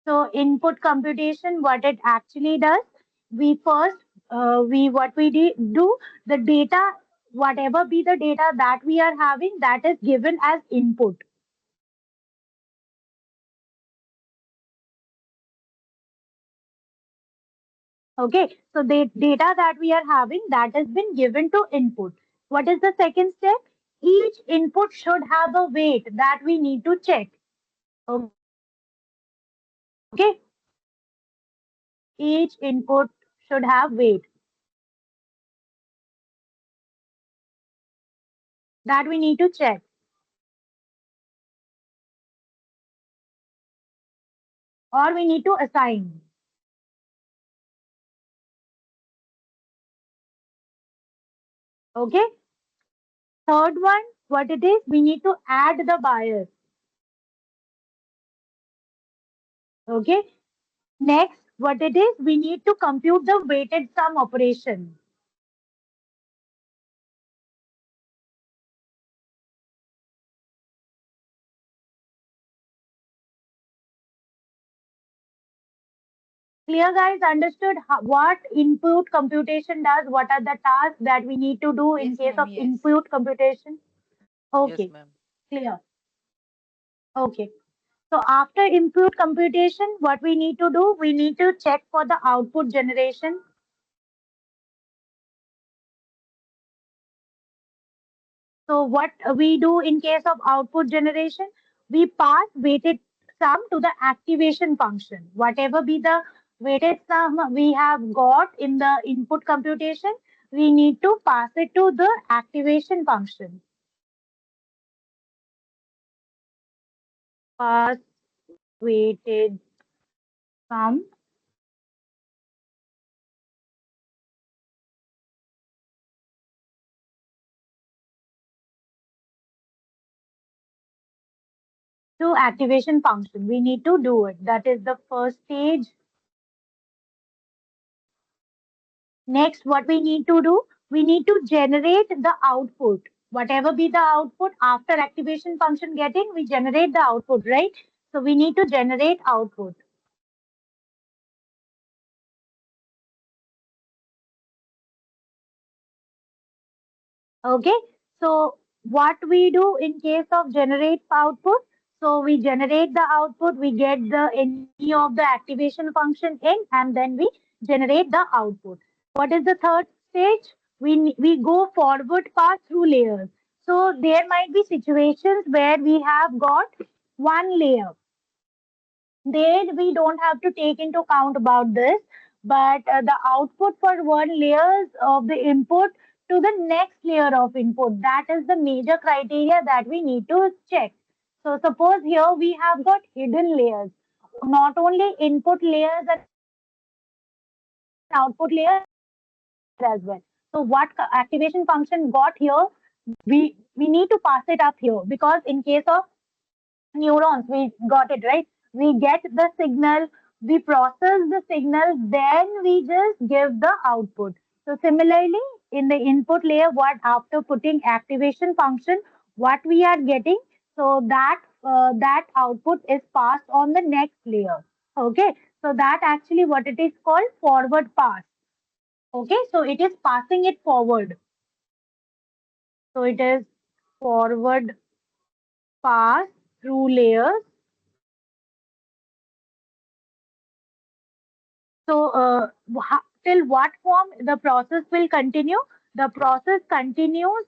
So input computation, what it actually does, we first we what we do the data, whatever be the data that we are having, that is given as input. Okay, so the data that we are having that has been given to input. What is the second step? Each input should have a weight that we need to check. Okay, each input should have weight that we need to check or we need to assign. Okay, third one, what it is, we need to add the bias. Okay, next, what it is, we need to compute the weighted sum operation. Clear, guys? Understood what input computation does? What are the tasks that we need to do in Yes, case ma'am. of Yes. input computation? Yes, Okay, ma'am. clear. Okay. So after input computation, what we need to do? We need to check for the output generation. So what we do in case of output generation, we pass weighted sum to the activation function. Whatever be the weighted sum we have got in the input computation, we need to pass it to the activation function. Pass weighted sum to activation function. We need to do it. That is the first stage. Next, what we need to do, we need to generate the output. Whatever be the output after activation function getting, we generate the output, right? So we need to generate output. Okay. So what we do in case of generate output? So we generate the output, we get the any of the activation function in, and then we generate the output. What is the third stage? We go forward path through layers. So there might be situations where we have got one layer. There we don't have to take into account about this, but the output for one layers of the input to the next layer of input, that is the major criteria that we need to check. So suppose here we have got hidden layers, not only input layers and output layers as well. So what activation function got here, we we need to pass it up here because in case of neurons, we got it right. We get the signal, we process the signal, then we just give the output. So similarly, in the input layer, what after putting activation function, what we are getting, so that output is passed on the next layer. Okay, so that actually what it is called forward pass. Okay, so it is passing it forward. So it is forward pass through layers. So, till what form the process will continue? The process continues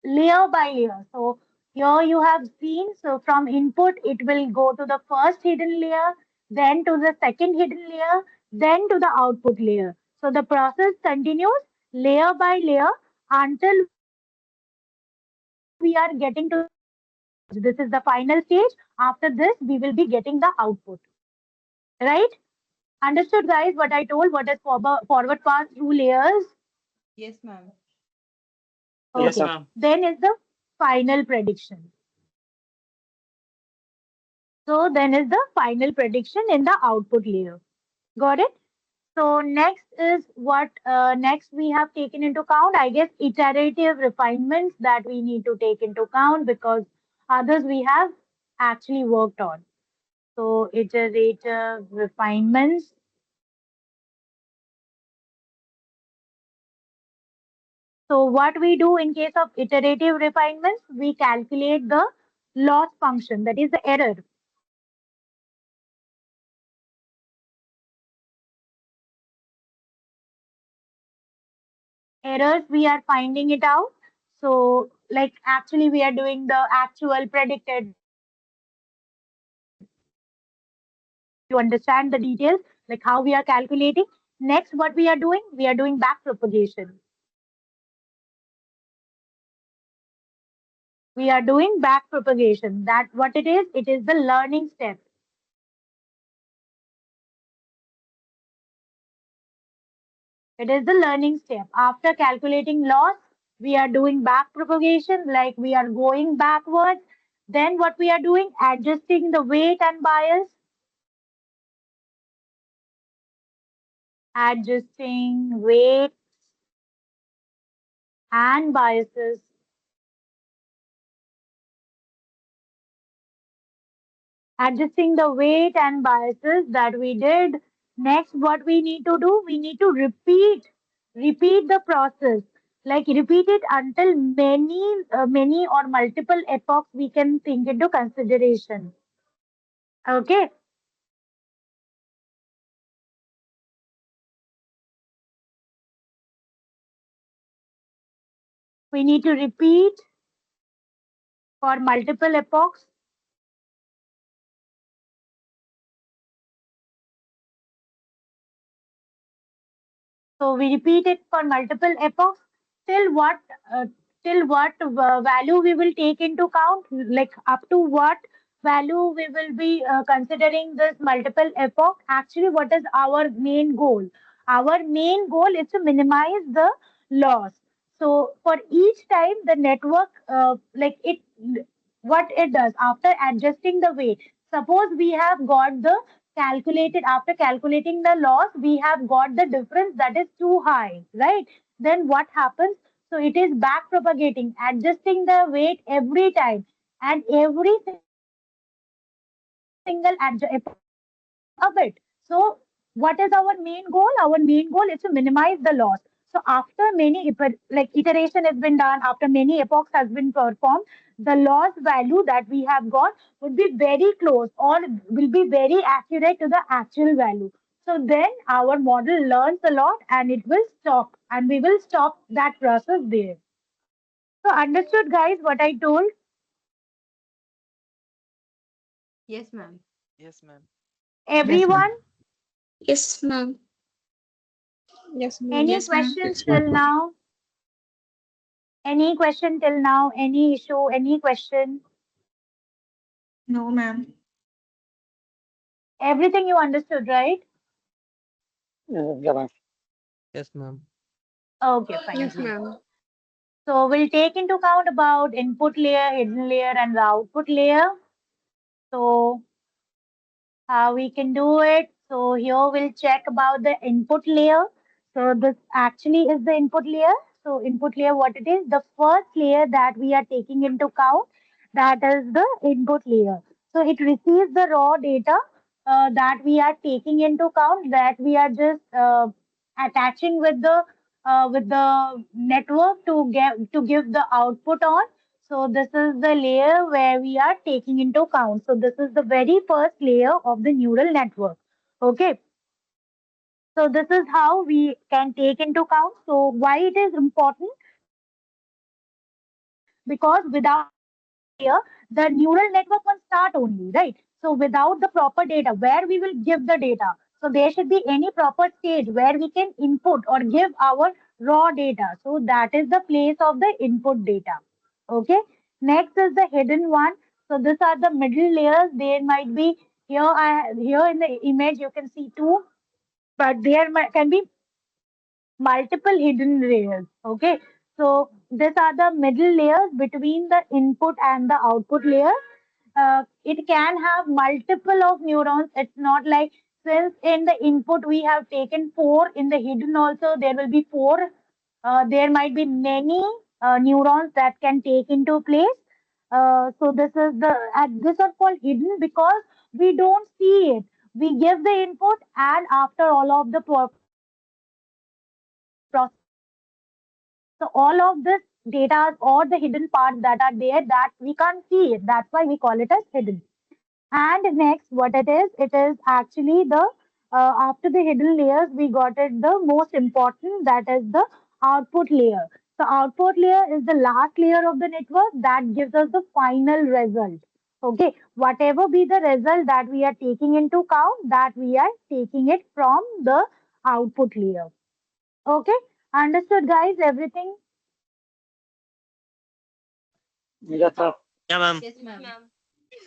layer by layer. So, here you have seen, so from input, it will go to the first hidden layer, then to the second hidden layer, then to the output layer. So, the process continues layer by layer until we are getting to the final stage. This is the final stage. After this, we will be getting the output. Right? Understood, guys, what I told? What is forward pass through layers? Yes, ma'am. Okay. Yes, ma'am. Then is the final prediction. So then is the final prediction in the output layer. Got it? So next is what next we have taken into account. I guess iterative refinements that we need to take into account because others we have actually worked on. So iterative refinements. So what we do in case of iterative refinements, we calculate the loss function, that is the error. errors we are finding it out. So like actually we are doing the actual predicted. You understand the details, like how we are calculating. Next, what we are doing? We are doing back propagation. We are doing back propagation. That what it is? It is the learning step. It is the learning step. After calculating loss, we are doing back propagation, like we are going backwards. Then what we are doing? Adjusting the weight and bias. Adjusting weight and biases. Adjusting the weight and biases that we did. Next, what we need to do? We need to repeat the process. Like repeat it until many or multiple epochs we can think into consideration. Okay. We need to repeat for multiple epochs. So we repeat it for multiple epochs till what uh, value we will take into count, like up to what value we will be considering this multiple epoch. Actually, what is our main goal? Our main goal is to minimize the loss. So for each time, the network like it what it does after adjusting the weight. Suppose we have got the calculated after calculating the loss, we have got the difference that is too high, right? Then what happens? So it is back propagating, adjusting the weight every time, and every single epoch a bit. So what is our main goal? Our main goal is to minimize the loss. So after many like iteration has been done, after many epochs has been performed, the loss value that we have got would be very close or will be very accurate to the actual value. So then our model learns a lot and it will stop, and we will stop that process there. So understood guys what I told? Yes, ma'am. Yes, ma'am. Yes, Everyone, ma'am. Yes, ma'am. any Yes, ma'am. questions Yes, till ma'am. now? Any question till now? Any issue? Any question? No, ma'am. Everything you understood, right? Yeah, ma'am. Yes, ma'am. Okay, fine, Yes, great. ma'am. So we'll take into account about input layer, hidden layer, and the output layer. So how we can do it? So here we'll check about the input layer. So this actually is the input layer. So input layer, what it is? The first layer that we are taking into account, that is the input layer. So it receives the raw data that we are taking into account, that we are just attaching with the network to give the output on. So this is the layer where we are taking into account. So this is the very first layer of the neural network. Okay. So this is how we can take into account. So why it is important? Because without this layer, the neural network won't start only, right? So without the proper data, where we will give the data. So there should be any proper stage where we can input or give our raw data. So that is the place of the input data. Okay. Next is the hidden one. So these are the middle layers. There might be here in the image you can see two, but can be multiple hidden layers. Okay. So these are the middle layers between the input and the output layer. It can have multiple of neurons. It's not like, since in the input we have taken four, in the hidden also there will be four. There might be many neurons that can take into place. So this is the this are called hidden because we don't see it. We give the input, and after all of the process is done, so all of this data or the hidden parts that are there, that we can't see it. That's why we call it as hidden. And next, what it is actually the after the hidden layers, we got it the most important, that is the output layer. So output layer is the last layer of the network that gives us the final result. Okay, whatever be the result that we are taking into count, that we are taking it from the output layer. Okay, understood, guys? Everything? Yes, sir. Yeah, ma'am. Yes, ma'am.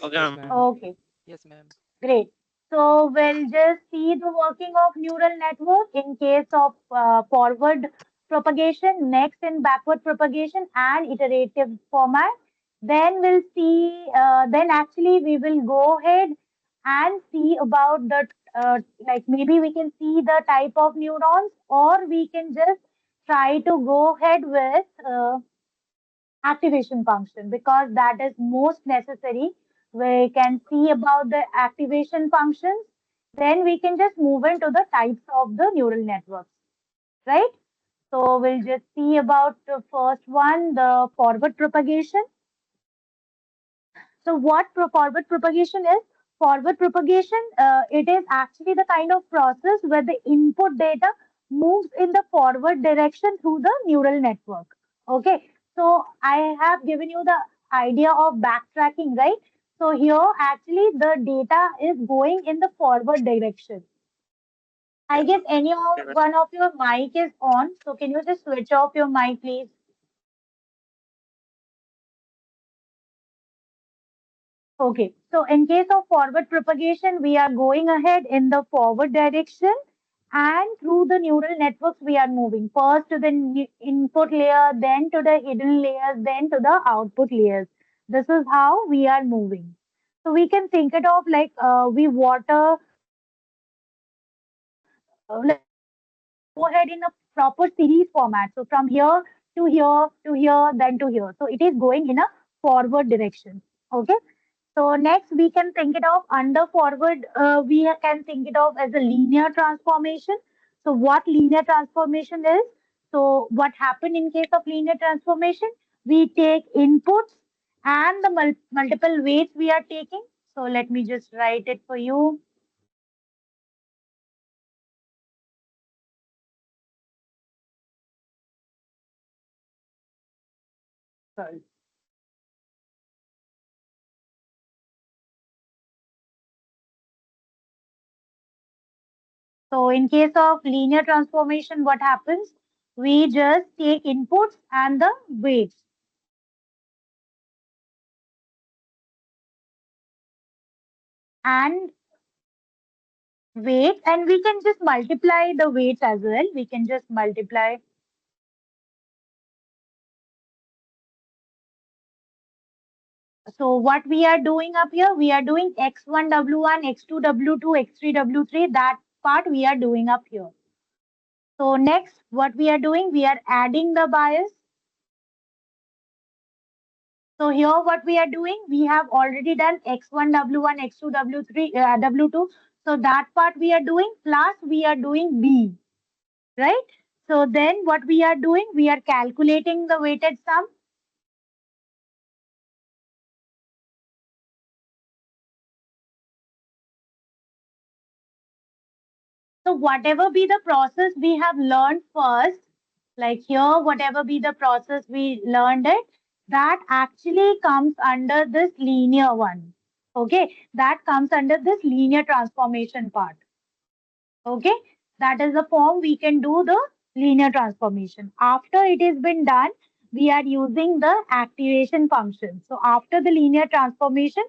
Okay, Yes, ma'am. ma'am. Okay. Yes, ma'am. Great. So we'll just see the working of neural network in case of forward propagation, next in backward propagation and iterative format. Then we'll see, then actually we will go ahead and see about the, like maybe we can see the type of neurons, or we can just try to go ahead with activation function, because that is most necessary. We can see about the activation functions, then we can just move into the types of the neural networks, right? So we'll just see about the first one, the forward propagation. So what forward propagation is? Forward propagation, it is actually the kind of process where the input data moves in the forward direction through the neural network. Okay, so I have given you the idea of backtracking, right? So here actually the data is going in the forward direction. I Yeah. guess any of Yeah, ma'am. one of your mic is on, so can you just switch off your mic, please? Okay, so in case of forward propagation, we are going ahead in the forward direction, and through the neural networks, we are moving first to the input layer, then to the hidden layers, then to the output layers. This is how we are moving. So we can think it of like we water, like we can just go ahead in a proper series format. So from here to here to here, then to here. So it is going in a forward direction. Okay. So next we can think it of under forward, we can think it of as a linear transformation. So what linear transformation is? So what happened in case of linear transformation? We take inputs and the multiple weights we are taking. So let me just write it for you. Sorry. So in case of linear transformation, what happens? We just take inputs and the weights, and weights, and we can just multiply the weights as well. We can just multiply. So what we are doing up here, we are doing x1 w1, x2 w2, x3 w3. That part we are doing up here. So next, what we are doing, we are adding the bias. So here what we are doing, we have already done x1 w1, x2 w3, w2. So that part we are doing, plus we are doing b, right? So then what we are doing, we are calculating the weighted sum. So whatever be the process we have learned first, like here, whatever be the process we learned it, that actually comes under this linear one. Okay, that comes under this linear transformation part. Okay, that is the form we can do the linear transformation. After it has been done, we are using the activation function. So after the linear transformation,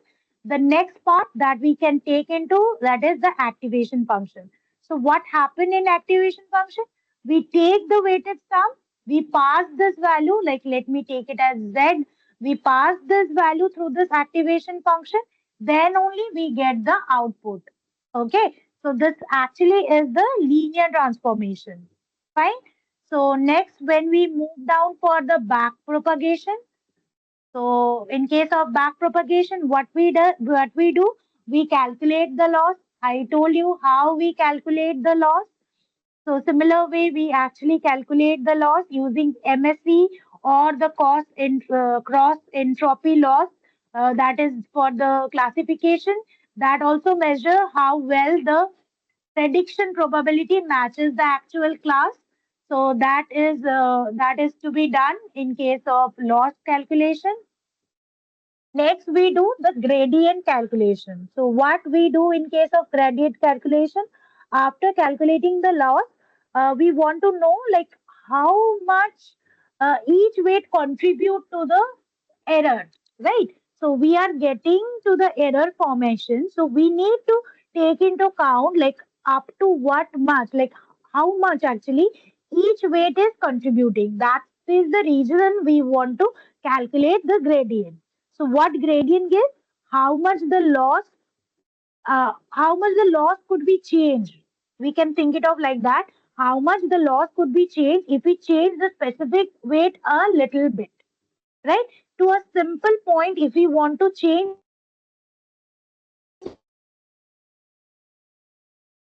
the next part that we can take into, that is the activation function. So what happened in activation function? We take the weighted sum, we pass this value, like let me take it as z, we pass this value through this activation function, then only we get the output. Okay, so this actually is the linear transformation. Fine. So next, when we move down for the back propagation, so in case of back propagation, what we do, we calculate the loss. I told you how we calculate the loss. So similar way, we actually calculate the loss using MSE or the cross entropy loss. That is for the classification. That also measure how well the prediction probability matches the actual class. So that is to be done in case of loss calculation. Next, we do the gradient calculation. So, what we do in case of gradient calculation, after calculating the loss, we want to know like how much each weight contribute to the error, right? So, we are getting to the error formation. So, we need to take into account like up to what much, like how much actually each weight is contributing. That is the reason we want to calculate the gradient. So what gradient gives? How much the loss, how much the loss could be changed? We can think it of like that. How much the loss could be changed if we change the specific weight a little bit, right? To a simple point, if we want to change the specific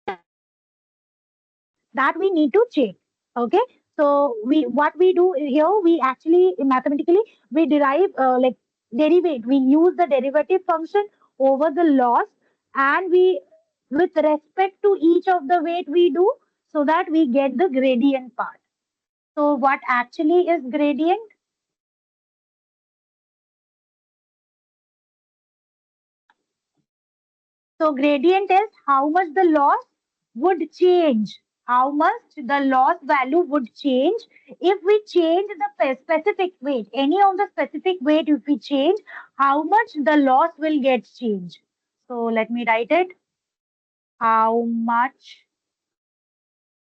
weight that we need to change. That we need to change. Okay. So we what we do here, we actually mathematically we derive like derivate. We use the derivative function over the loss, and we with respect to each of the weight we do so that we get the gradient part. So what actually is gradient? So gradient is how much the loss would change, how much the loss value would change if we change the specific weight, any of the specific weight if we change, how much the loss will get changed. So let me write it, how much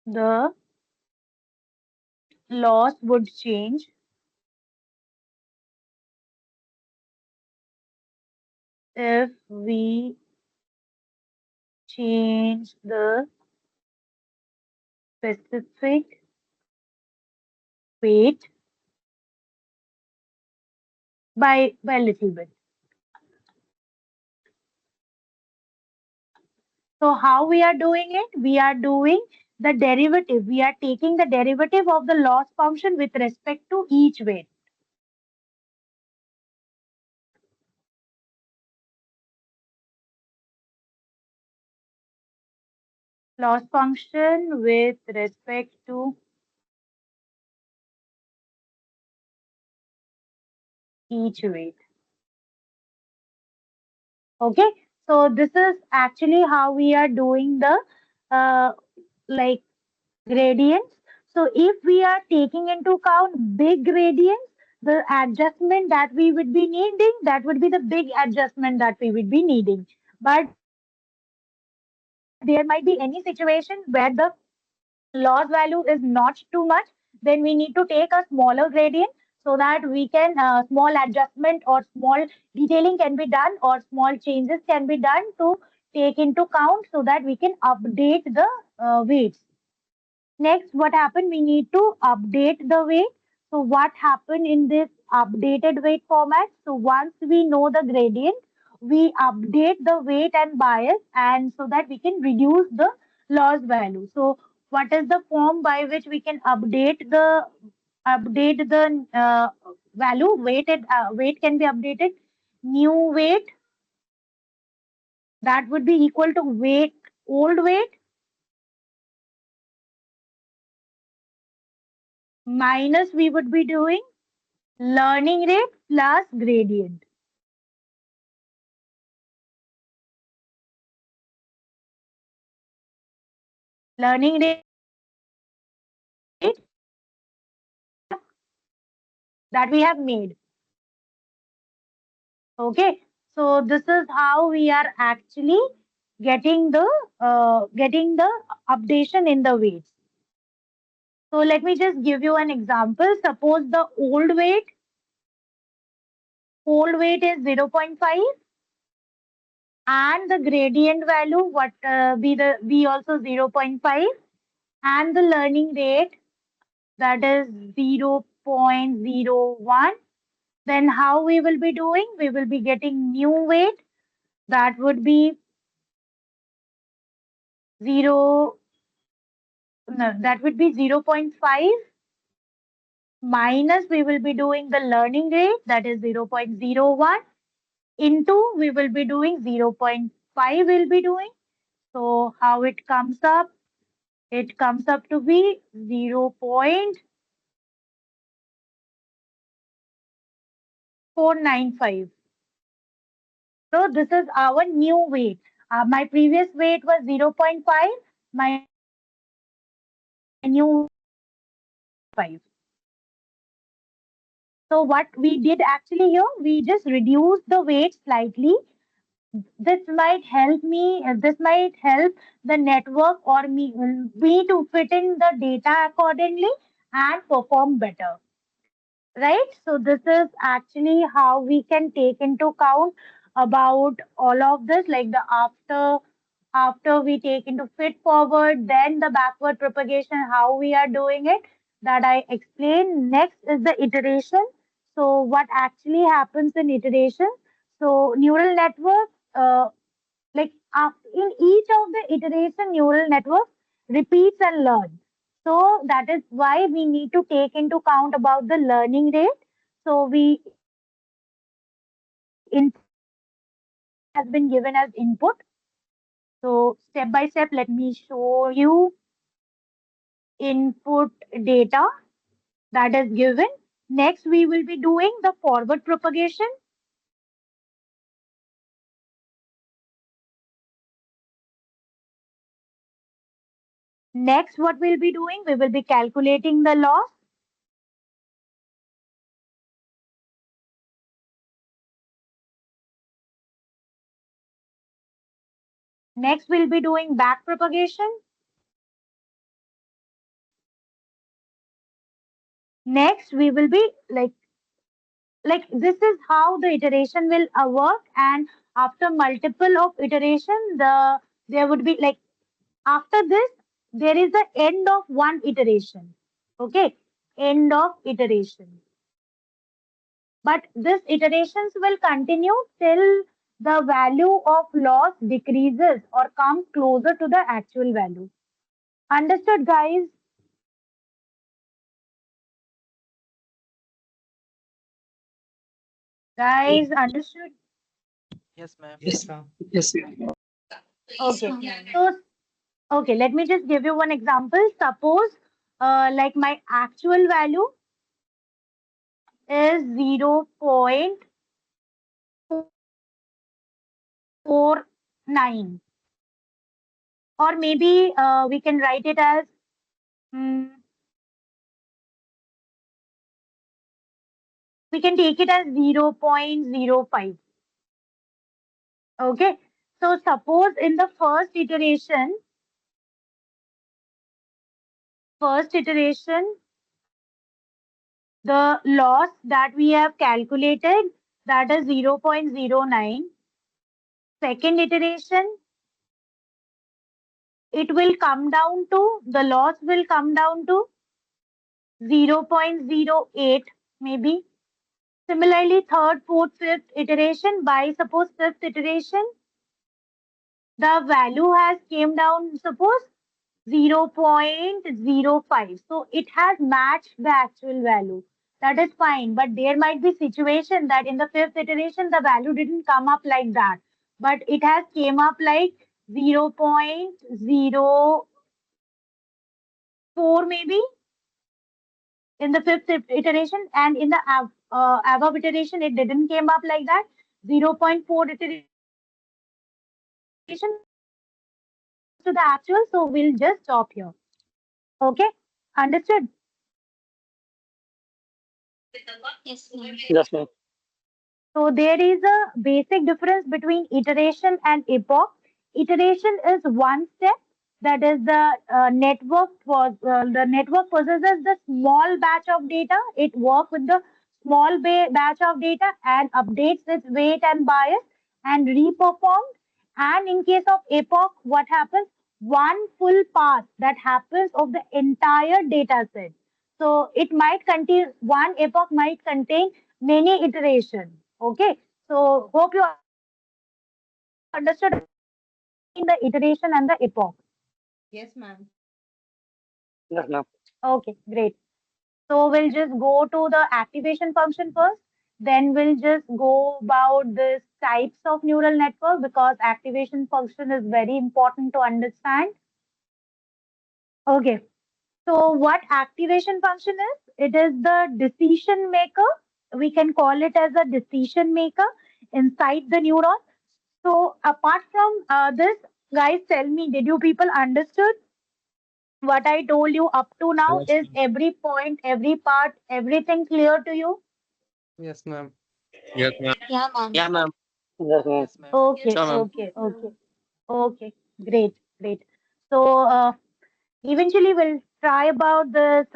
the loss would change if we change the specific weight by a little bit. So how we are doing it? We are doing the derivative. We are taking the derivative of the loss function with respect to each weight. Loss function with respect to each weight. Okay. So this is actually how we are doing the like gradients. So if we are taking into account big gradients, the adjustment that we would be needing, that would be the big adjustment that we would be needing. But there might be any situation where the loss value is not too much, then we need to take a smaller gradient so that we can small adjustment or small detailing can be done or small changes can be done to take into count so that we can update the weights. Next, what happened? We need to update the weight. So what happened in this updated weight format? So once we know the gradient, we update the weight and bias, and so that we can reduce the loss value. So what is the form by which we can update the value? Weight can be updated. New weight that would be equal to weight old weight minus we would be doing learning rate plus gradient. Learning rate that we have made. Okay. So this is how we are actually getting the updation in the weights. So let me just give you an example. Suppose the old weight is 0.5 and the gradient value what be also 0.5 and the learning rate that is 0.01. Then how we will be doing? We will be getting new weight that would be 0, no, that would be 0.5 minus we will be doing the learning rate that is 0.01 into we will be doing 0.5 will be doing. So how it comes up? It comes up to be 0.495. So this is our new weight. My previous weight was 0.5. My new weight is 0.495. So what we did actually here, we just reduced the weight slightly. This might help me, this might help the network or me to fit in the data accordingly and perform better. Right? So this is actually how we can take into account about all of this, like the after we take into fit forward, then the backward propagation, how we are doing it, that I explained. Next is the iteration. So what actually happens in iteration? So neural network, like in each of the iteration, neural network repeats and learns. So that is why we need to take into account about the learning rate. So we input data has been given as input. So step by step, let me show you input data that is given. Next, we will be doing the forward propagation. Next, what we'll be doing, we will be calculating the loss. Next, we'll be doing back propagation. Next, we will be like this is how the iteration will work. And after multiple of iteration, there would be like after this there is the end of one iteration. Okay, end of iteration. But this iterations will continue till the value of loss decreases or comes closer to the actual value. Understood, guys? Guys, understood? Yes, ma'am. Yes, ma'am. Yes, ma'am. Yes, Okay. ma'am. So, okay, let me just give you one example. Suppose, like my actual value is 0.49, or maybe we can write it as mm, we can take it as 0.05. Okay. So suppose in the first iteration, the loss that we have calculated, that is 0.09. Second iteration, it will come down to, the loss will come down to 0.08 maybe. Similarly, third, fourth, fifth iteration, by suppose fifth iteration, the value has came down, suppose 0.05. So it has matched the actual value. That is fine. But there might be situation that in the fifth iteration, the value didn't come up like that. But it has came up like 0.04 maybe in the fifth iteration, and in the above iteration it didn't came up like that. 0.4 iteration close to the actual, so we'll just stop here. Okay, understood? Yes, ma'am. Yes, ma'am. So there is a basic difference between iteration and epoch. Iteration is one step, that is the network possesses the small batch of data. It works with the small batch of data and updates its weight and bias and reperformed. And in case of epoch, what happens? One full pass that happens of the entire data set. So it might contain, one epoch might contain many iterations. Okay. So hope you understood about the difference between the iteration and the epoch. Yes, ma'am. Yes, ma'am. Okay, great. So we'll just go to the activation function first. Then we'll just go about this types of neural network, because activation function is very important to understand. Okay. So what activation function is? It is the decision maker. We can call it as a decision maker inside the neuron. So apart from this, guys, tell me, did you people understood what I told you up to now? Yes, Is ma'am. every point, every part, everything clear to you? Yes, ma'am. Yes, ma'am. Yeah, ma'am. Yeah, ma'am. Yes, ma'am. Yes, ma'am. Okay, Sure, ma'am. okay, okay, okay. Great, great. So eventually we'll try about this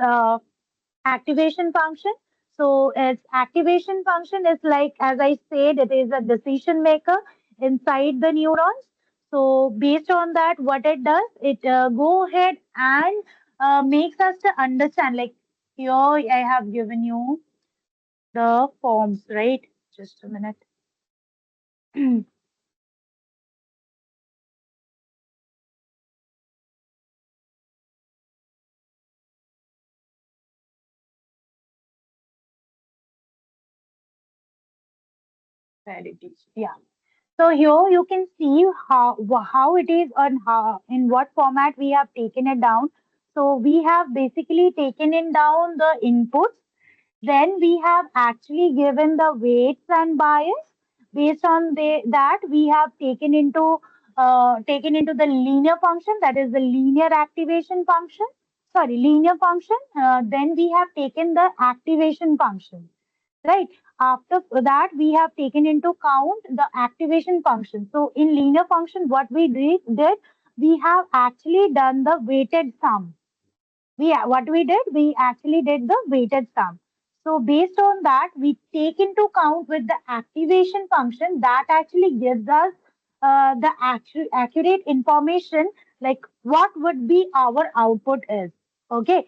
activation function. So its activation function is like, as I said, it is a decision maker inside the neurons. So based on that, what it does, it go ahead and makes us to understand. Like here, I have given you the forms, right? Just a minute. Where it is. Yeah. So here you can see how it is and how in what format we have taken it down. So we have basically taken it down the inputs. Then we have actually given the weights and bias. Based on that we have taken into the linear function, that is the linear activation function. Sorry, linear function. Then we have taken the activation function. Right. After that, we have taken into count the activation function. So in linear function, what we did we have actually done the weighted sum. What we did, we actually did the weighted sum. So based on that, we take into count with the activation function that actually gives us the accurate information, like what would be our output is. Okay.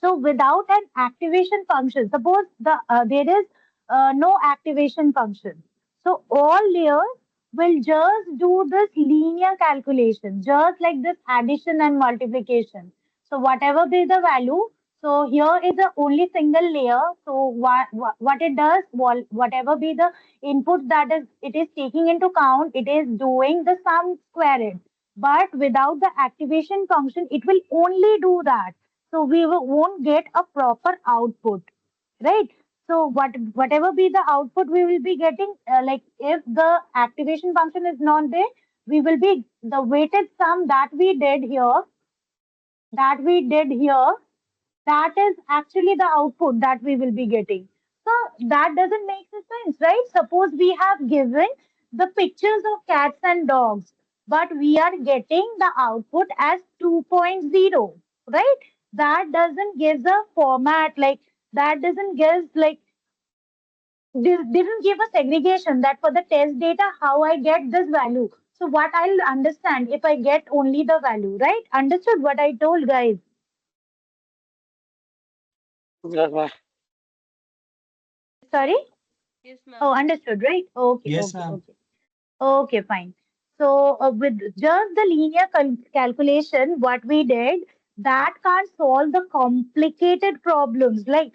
So without an activation function, suppose there is no activation function. So all layers will just do this linear calculation, just like this addition and multiplication. So whatever be the value, so here is the only single layer. So what it does, whatever be the input that is it is taking into count, it is doing the sum squared. But without the activation function, it will only do that, so we won't get a proper output, right? So whatever be the output we will be getting, like if the activation function is not there, we will be the weighted sum that we did here, that is actually the output that we will be getting. So that doesn't make sense, right? Suppose we have given the pictures of cats and dogs, but we are getting the output as 2.0, right? That doesn't give a format, like that doesn't give like didn't give a segregation that for the test data how I get this value. So what I'll understand if I get only the value, right? Understood what I told, guys? Yes, ma'am. Sorry. Yes, Oh, ma'am. understood, right? Okay, Yes, okay, ma'am. okay. Okay, fine. So with just the linear calculation, what we did, that can't solve the complicated problems like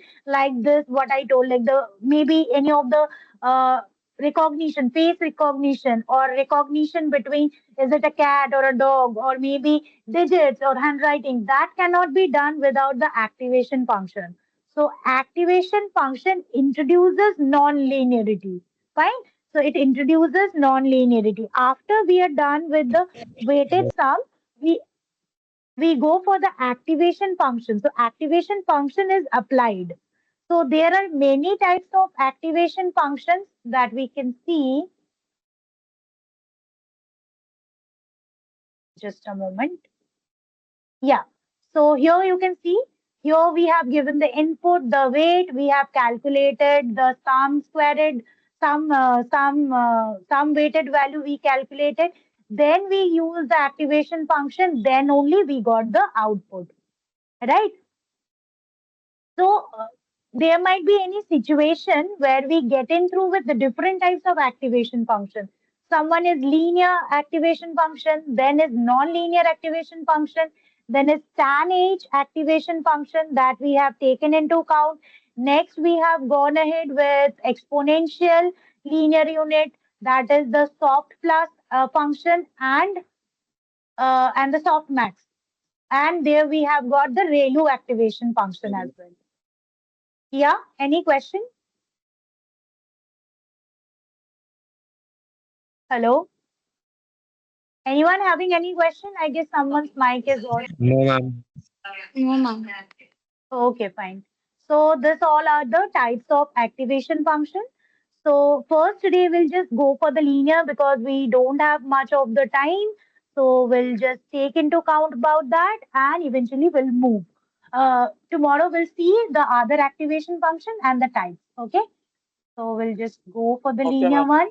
this. What I told, like the maybe any of the recognition, face recognition, or recognition between is it a cat or a dog, or maybe digits or handwriting. That cannot be done without the activation function. So activation function introduces non-linearity. Fine. So it introduces non-linearity. After we are done with the weighted sum, we we go for the activation function. So activation function is applied. So there are many types of activation functions that we can see. Just a moment. Yeah. So here you can see, here we have given the input, the weight, we have calculated the sum squared, some weighted value we calculated. Then we use the activation function, then only we got the output, right? So there might be any situation where we get in through with the different types of activation function. Someone is linear activation function, then is non-linear activation function, then is tan H activation function that we have taken into account. Next, we have gone ahead with exponential linear unit, that is the soft plus function, and the soft max. And there we have got the ReLU activation function as well. Yeah, any question? Hello? Anyone having any question? I guess someone's mic is on. No, ma'am. No, ma'am. Okay, fine. So this all are the types of activation function. So first today we'll just go for the linear because we don't have much of the time. So we'll just take into account about that and eventually we'll move. Tomorrow we'll see the other activation function and the types. Okay. So we'll just go for the Okay, linear ma'am. one.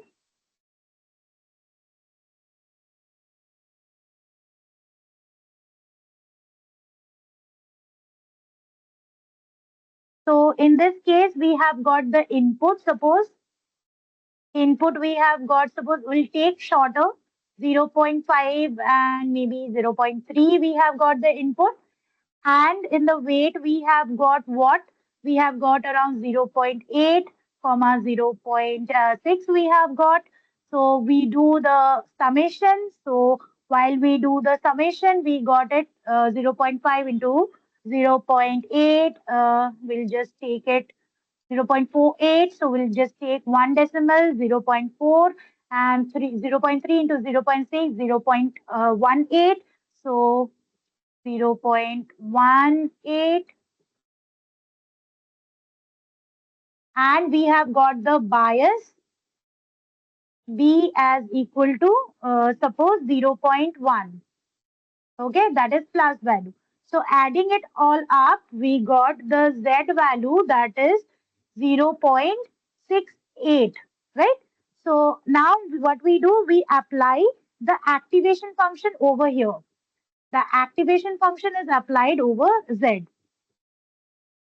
So in this case, we have got the input. Suppose input we have got, suppose we'll take shorter 0.5 and maybe 0.3 we have got the input. And in the weight we have got what? We have got around 0.8 comma 0.6 we have got. So we do the summation. So while we do the summation, we got it 0.5 into 0.8. We'll just take it 0.48. So we'll just take one decimal 0.4 and 0.3 into 0.6, 0.18. So 0.18 and we have got the bias B as equal to suppose 0.1. Okay, that is plus value. So adding it all up, we got the Z value that is 0.68, right? So now what we do, we apply the activation function over here. The activation function is applied over Z.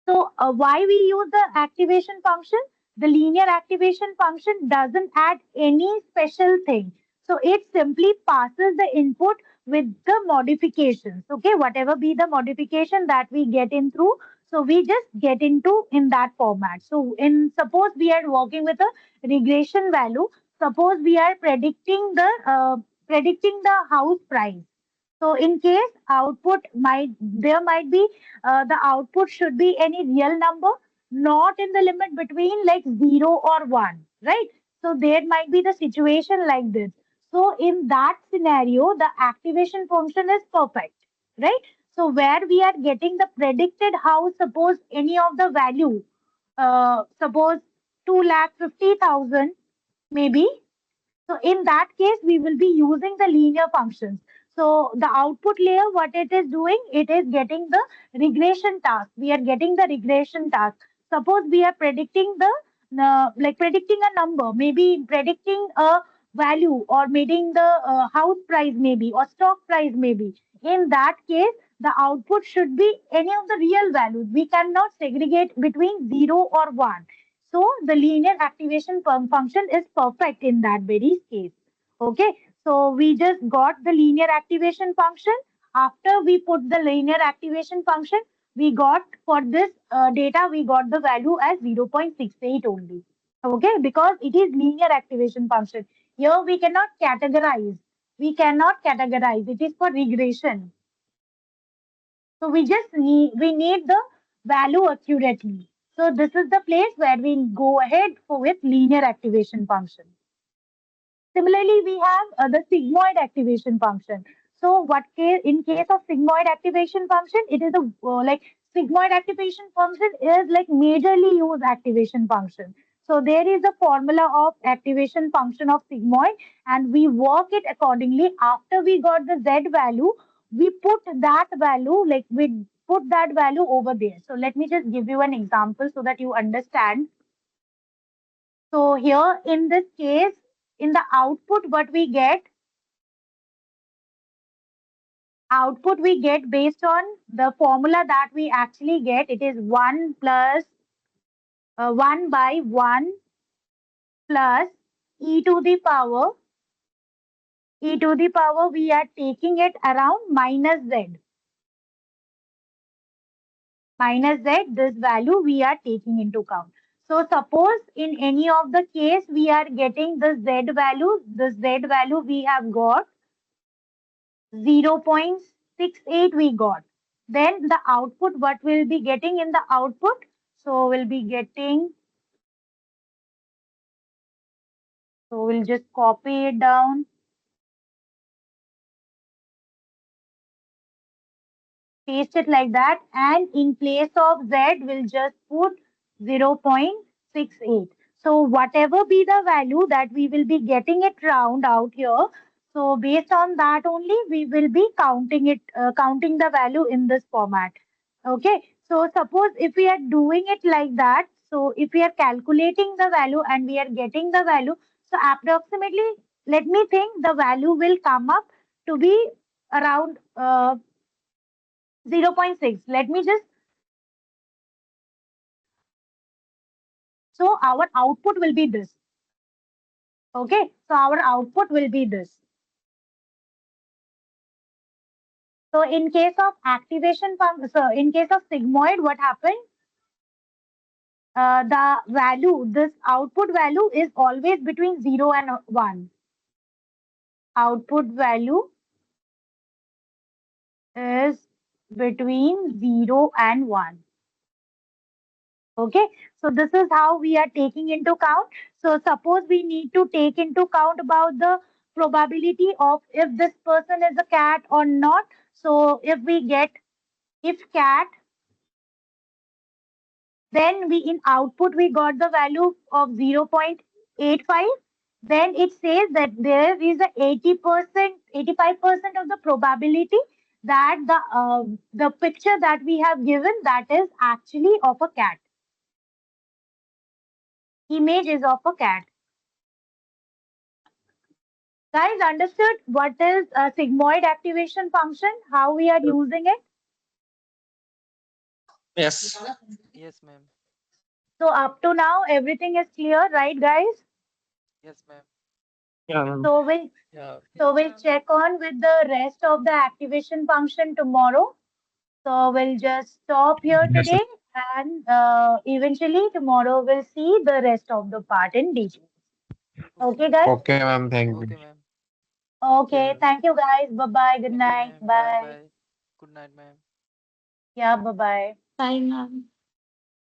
So why we use the activation function? The linear activation function doesn't add any special thing. So it simply passes the input with the modifications. Okay, whatever be the modification that we get in through. So we just get into in that format. So in suppose we are working with a regression value. Suppose we are predicting the house price. So in case output there might be the output should be any real number, not in the limit between like 0 or 1, right? So there might be the situation like this. So in that scenario, the activation function is perfect, right? So where we are getting the predicted house, suppose any of the value, suppose 2,50,000 maybe, so in that case, we will be using the linear functions. So the output layer, what it is doing, it is getting the regression task. We are getting the regression task. Suppose we are predicting like predicting a number, maybe predicting a value or making the house price maybe or stock price maybe. In that case, the output should be any of the real values. We cannot segregate between 0 or 1. So the linear activation function is perfect in that very case. Okay, so we just got the linear activation function. After we put the linear activation function, we got for this data, we got the value as 0.68 only. Okay, because it is linear activation function. Here we cannot categorize. We cannot categorize. It is for regression. So we need the value accurately. So this is the place where we go ahead with linear activation function. Similarly, we have the sigmoid activation function. So in case of sigmoid activation function, it is a like sigmoid activation function is like majorly used activation function. So there is a formula of activation function of sigmoid and we work it accordingly. After we got the Z value, we put that value, like we put that value over there. So let me just give you an example so that you understand. So here in this case, in the output we get based on the formula that we actually get. It is 1 plus 1 by 1 plus e to the power we are taking it around minus z, this value we are taking into account. So suppose in any of the case we are getting the z value we have got 0. 0.68 we got. Then the output, what we'll be getting in the output? So we'll be getting, so we'll just copy it down, paste it like that, and in place of Z, we'll just put 0.68. So whatever be the value that we will be getting it round out here, so based on that only we will be counting it, counting the value in this format. Okay. So suppose if we are doing it like that, so if we are calculating the value and we are getting the value, so approximately, let me think, the value will come up to be around 0.6. Let me just, so our output will be this. Okay, so our output will be this. So in case of activation pump, so in case of sigmoid, what happened? The value, this output value is always between 0 and 1. Output value is between 0 and 1. Okay, so this is how we are taking into count. So suppose we need to take into count about the probability of if this person is a cat or not. So if we get if cat, then we in output we got the value of 0.85. Then it says that there is a 80%, 85% of the probability that the picture that we have given, that is actually of a cat. Image is of a cat. Guys, understood what is a sigmoid activation function? How we are using it? Yes. Yes, ma'am. So up to now, everything is clear, right, guys? Yes, ma'am. Yeah, ma'am. So we'll Yeah. so we'll check on with the rest of the activation function tomorrow. So we'll just stop here Yes, today, and eventually tomorrow we'll see the rest of the part in detail. Okay, Okay, ma'am. guys? okay, ma'am. Thank you. Okay, ma'am. Okay, thank you, guys. Bye bye. Good Thank you, night. ma'am. Bye Bye. bye. Good night, ma'am. Yeah, bye bye. Bye, ma'am.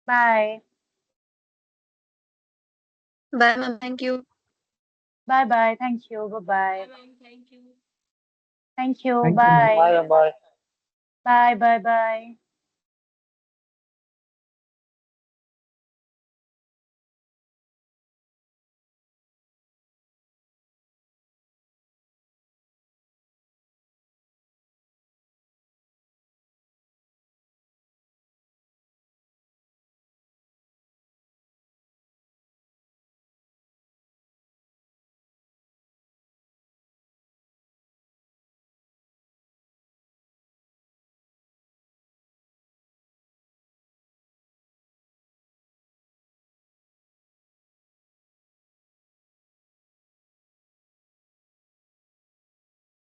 Bye. Bye, ma'am. Thank you. Bye bye. Thank you. Bye bye. Thank you. Thank you. Thank you, ma'am. Bye. Bye, bye. Bye bye bye.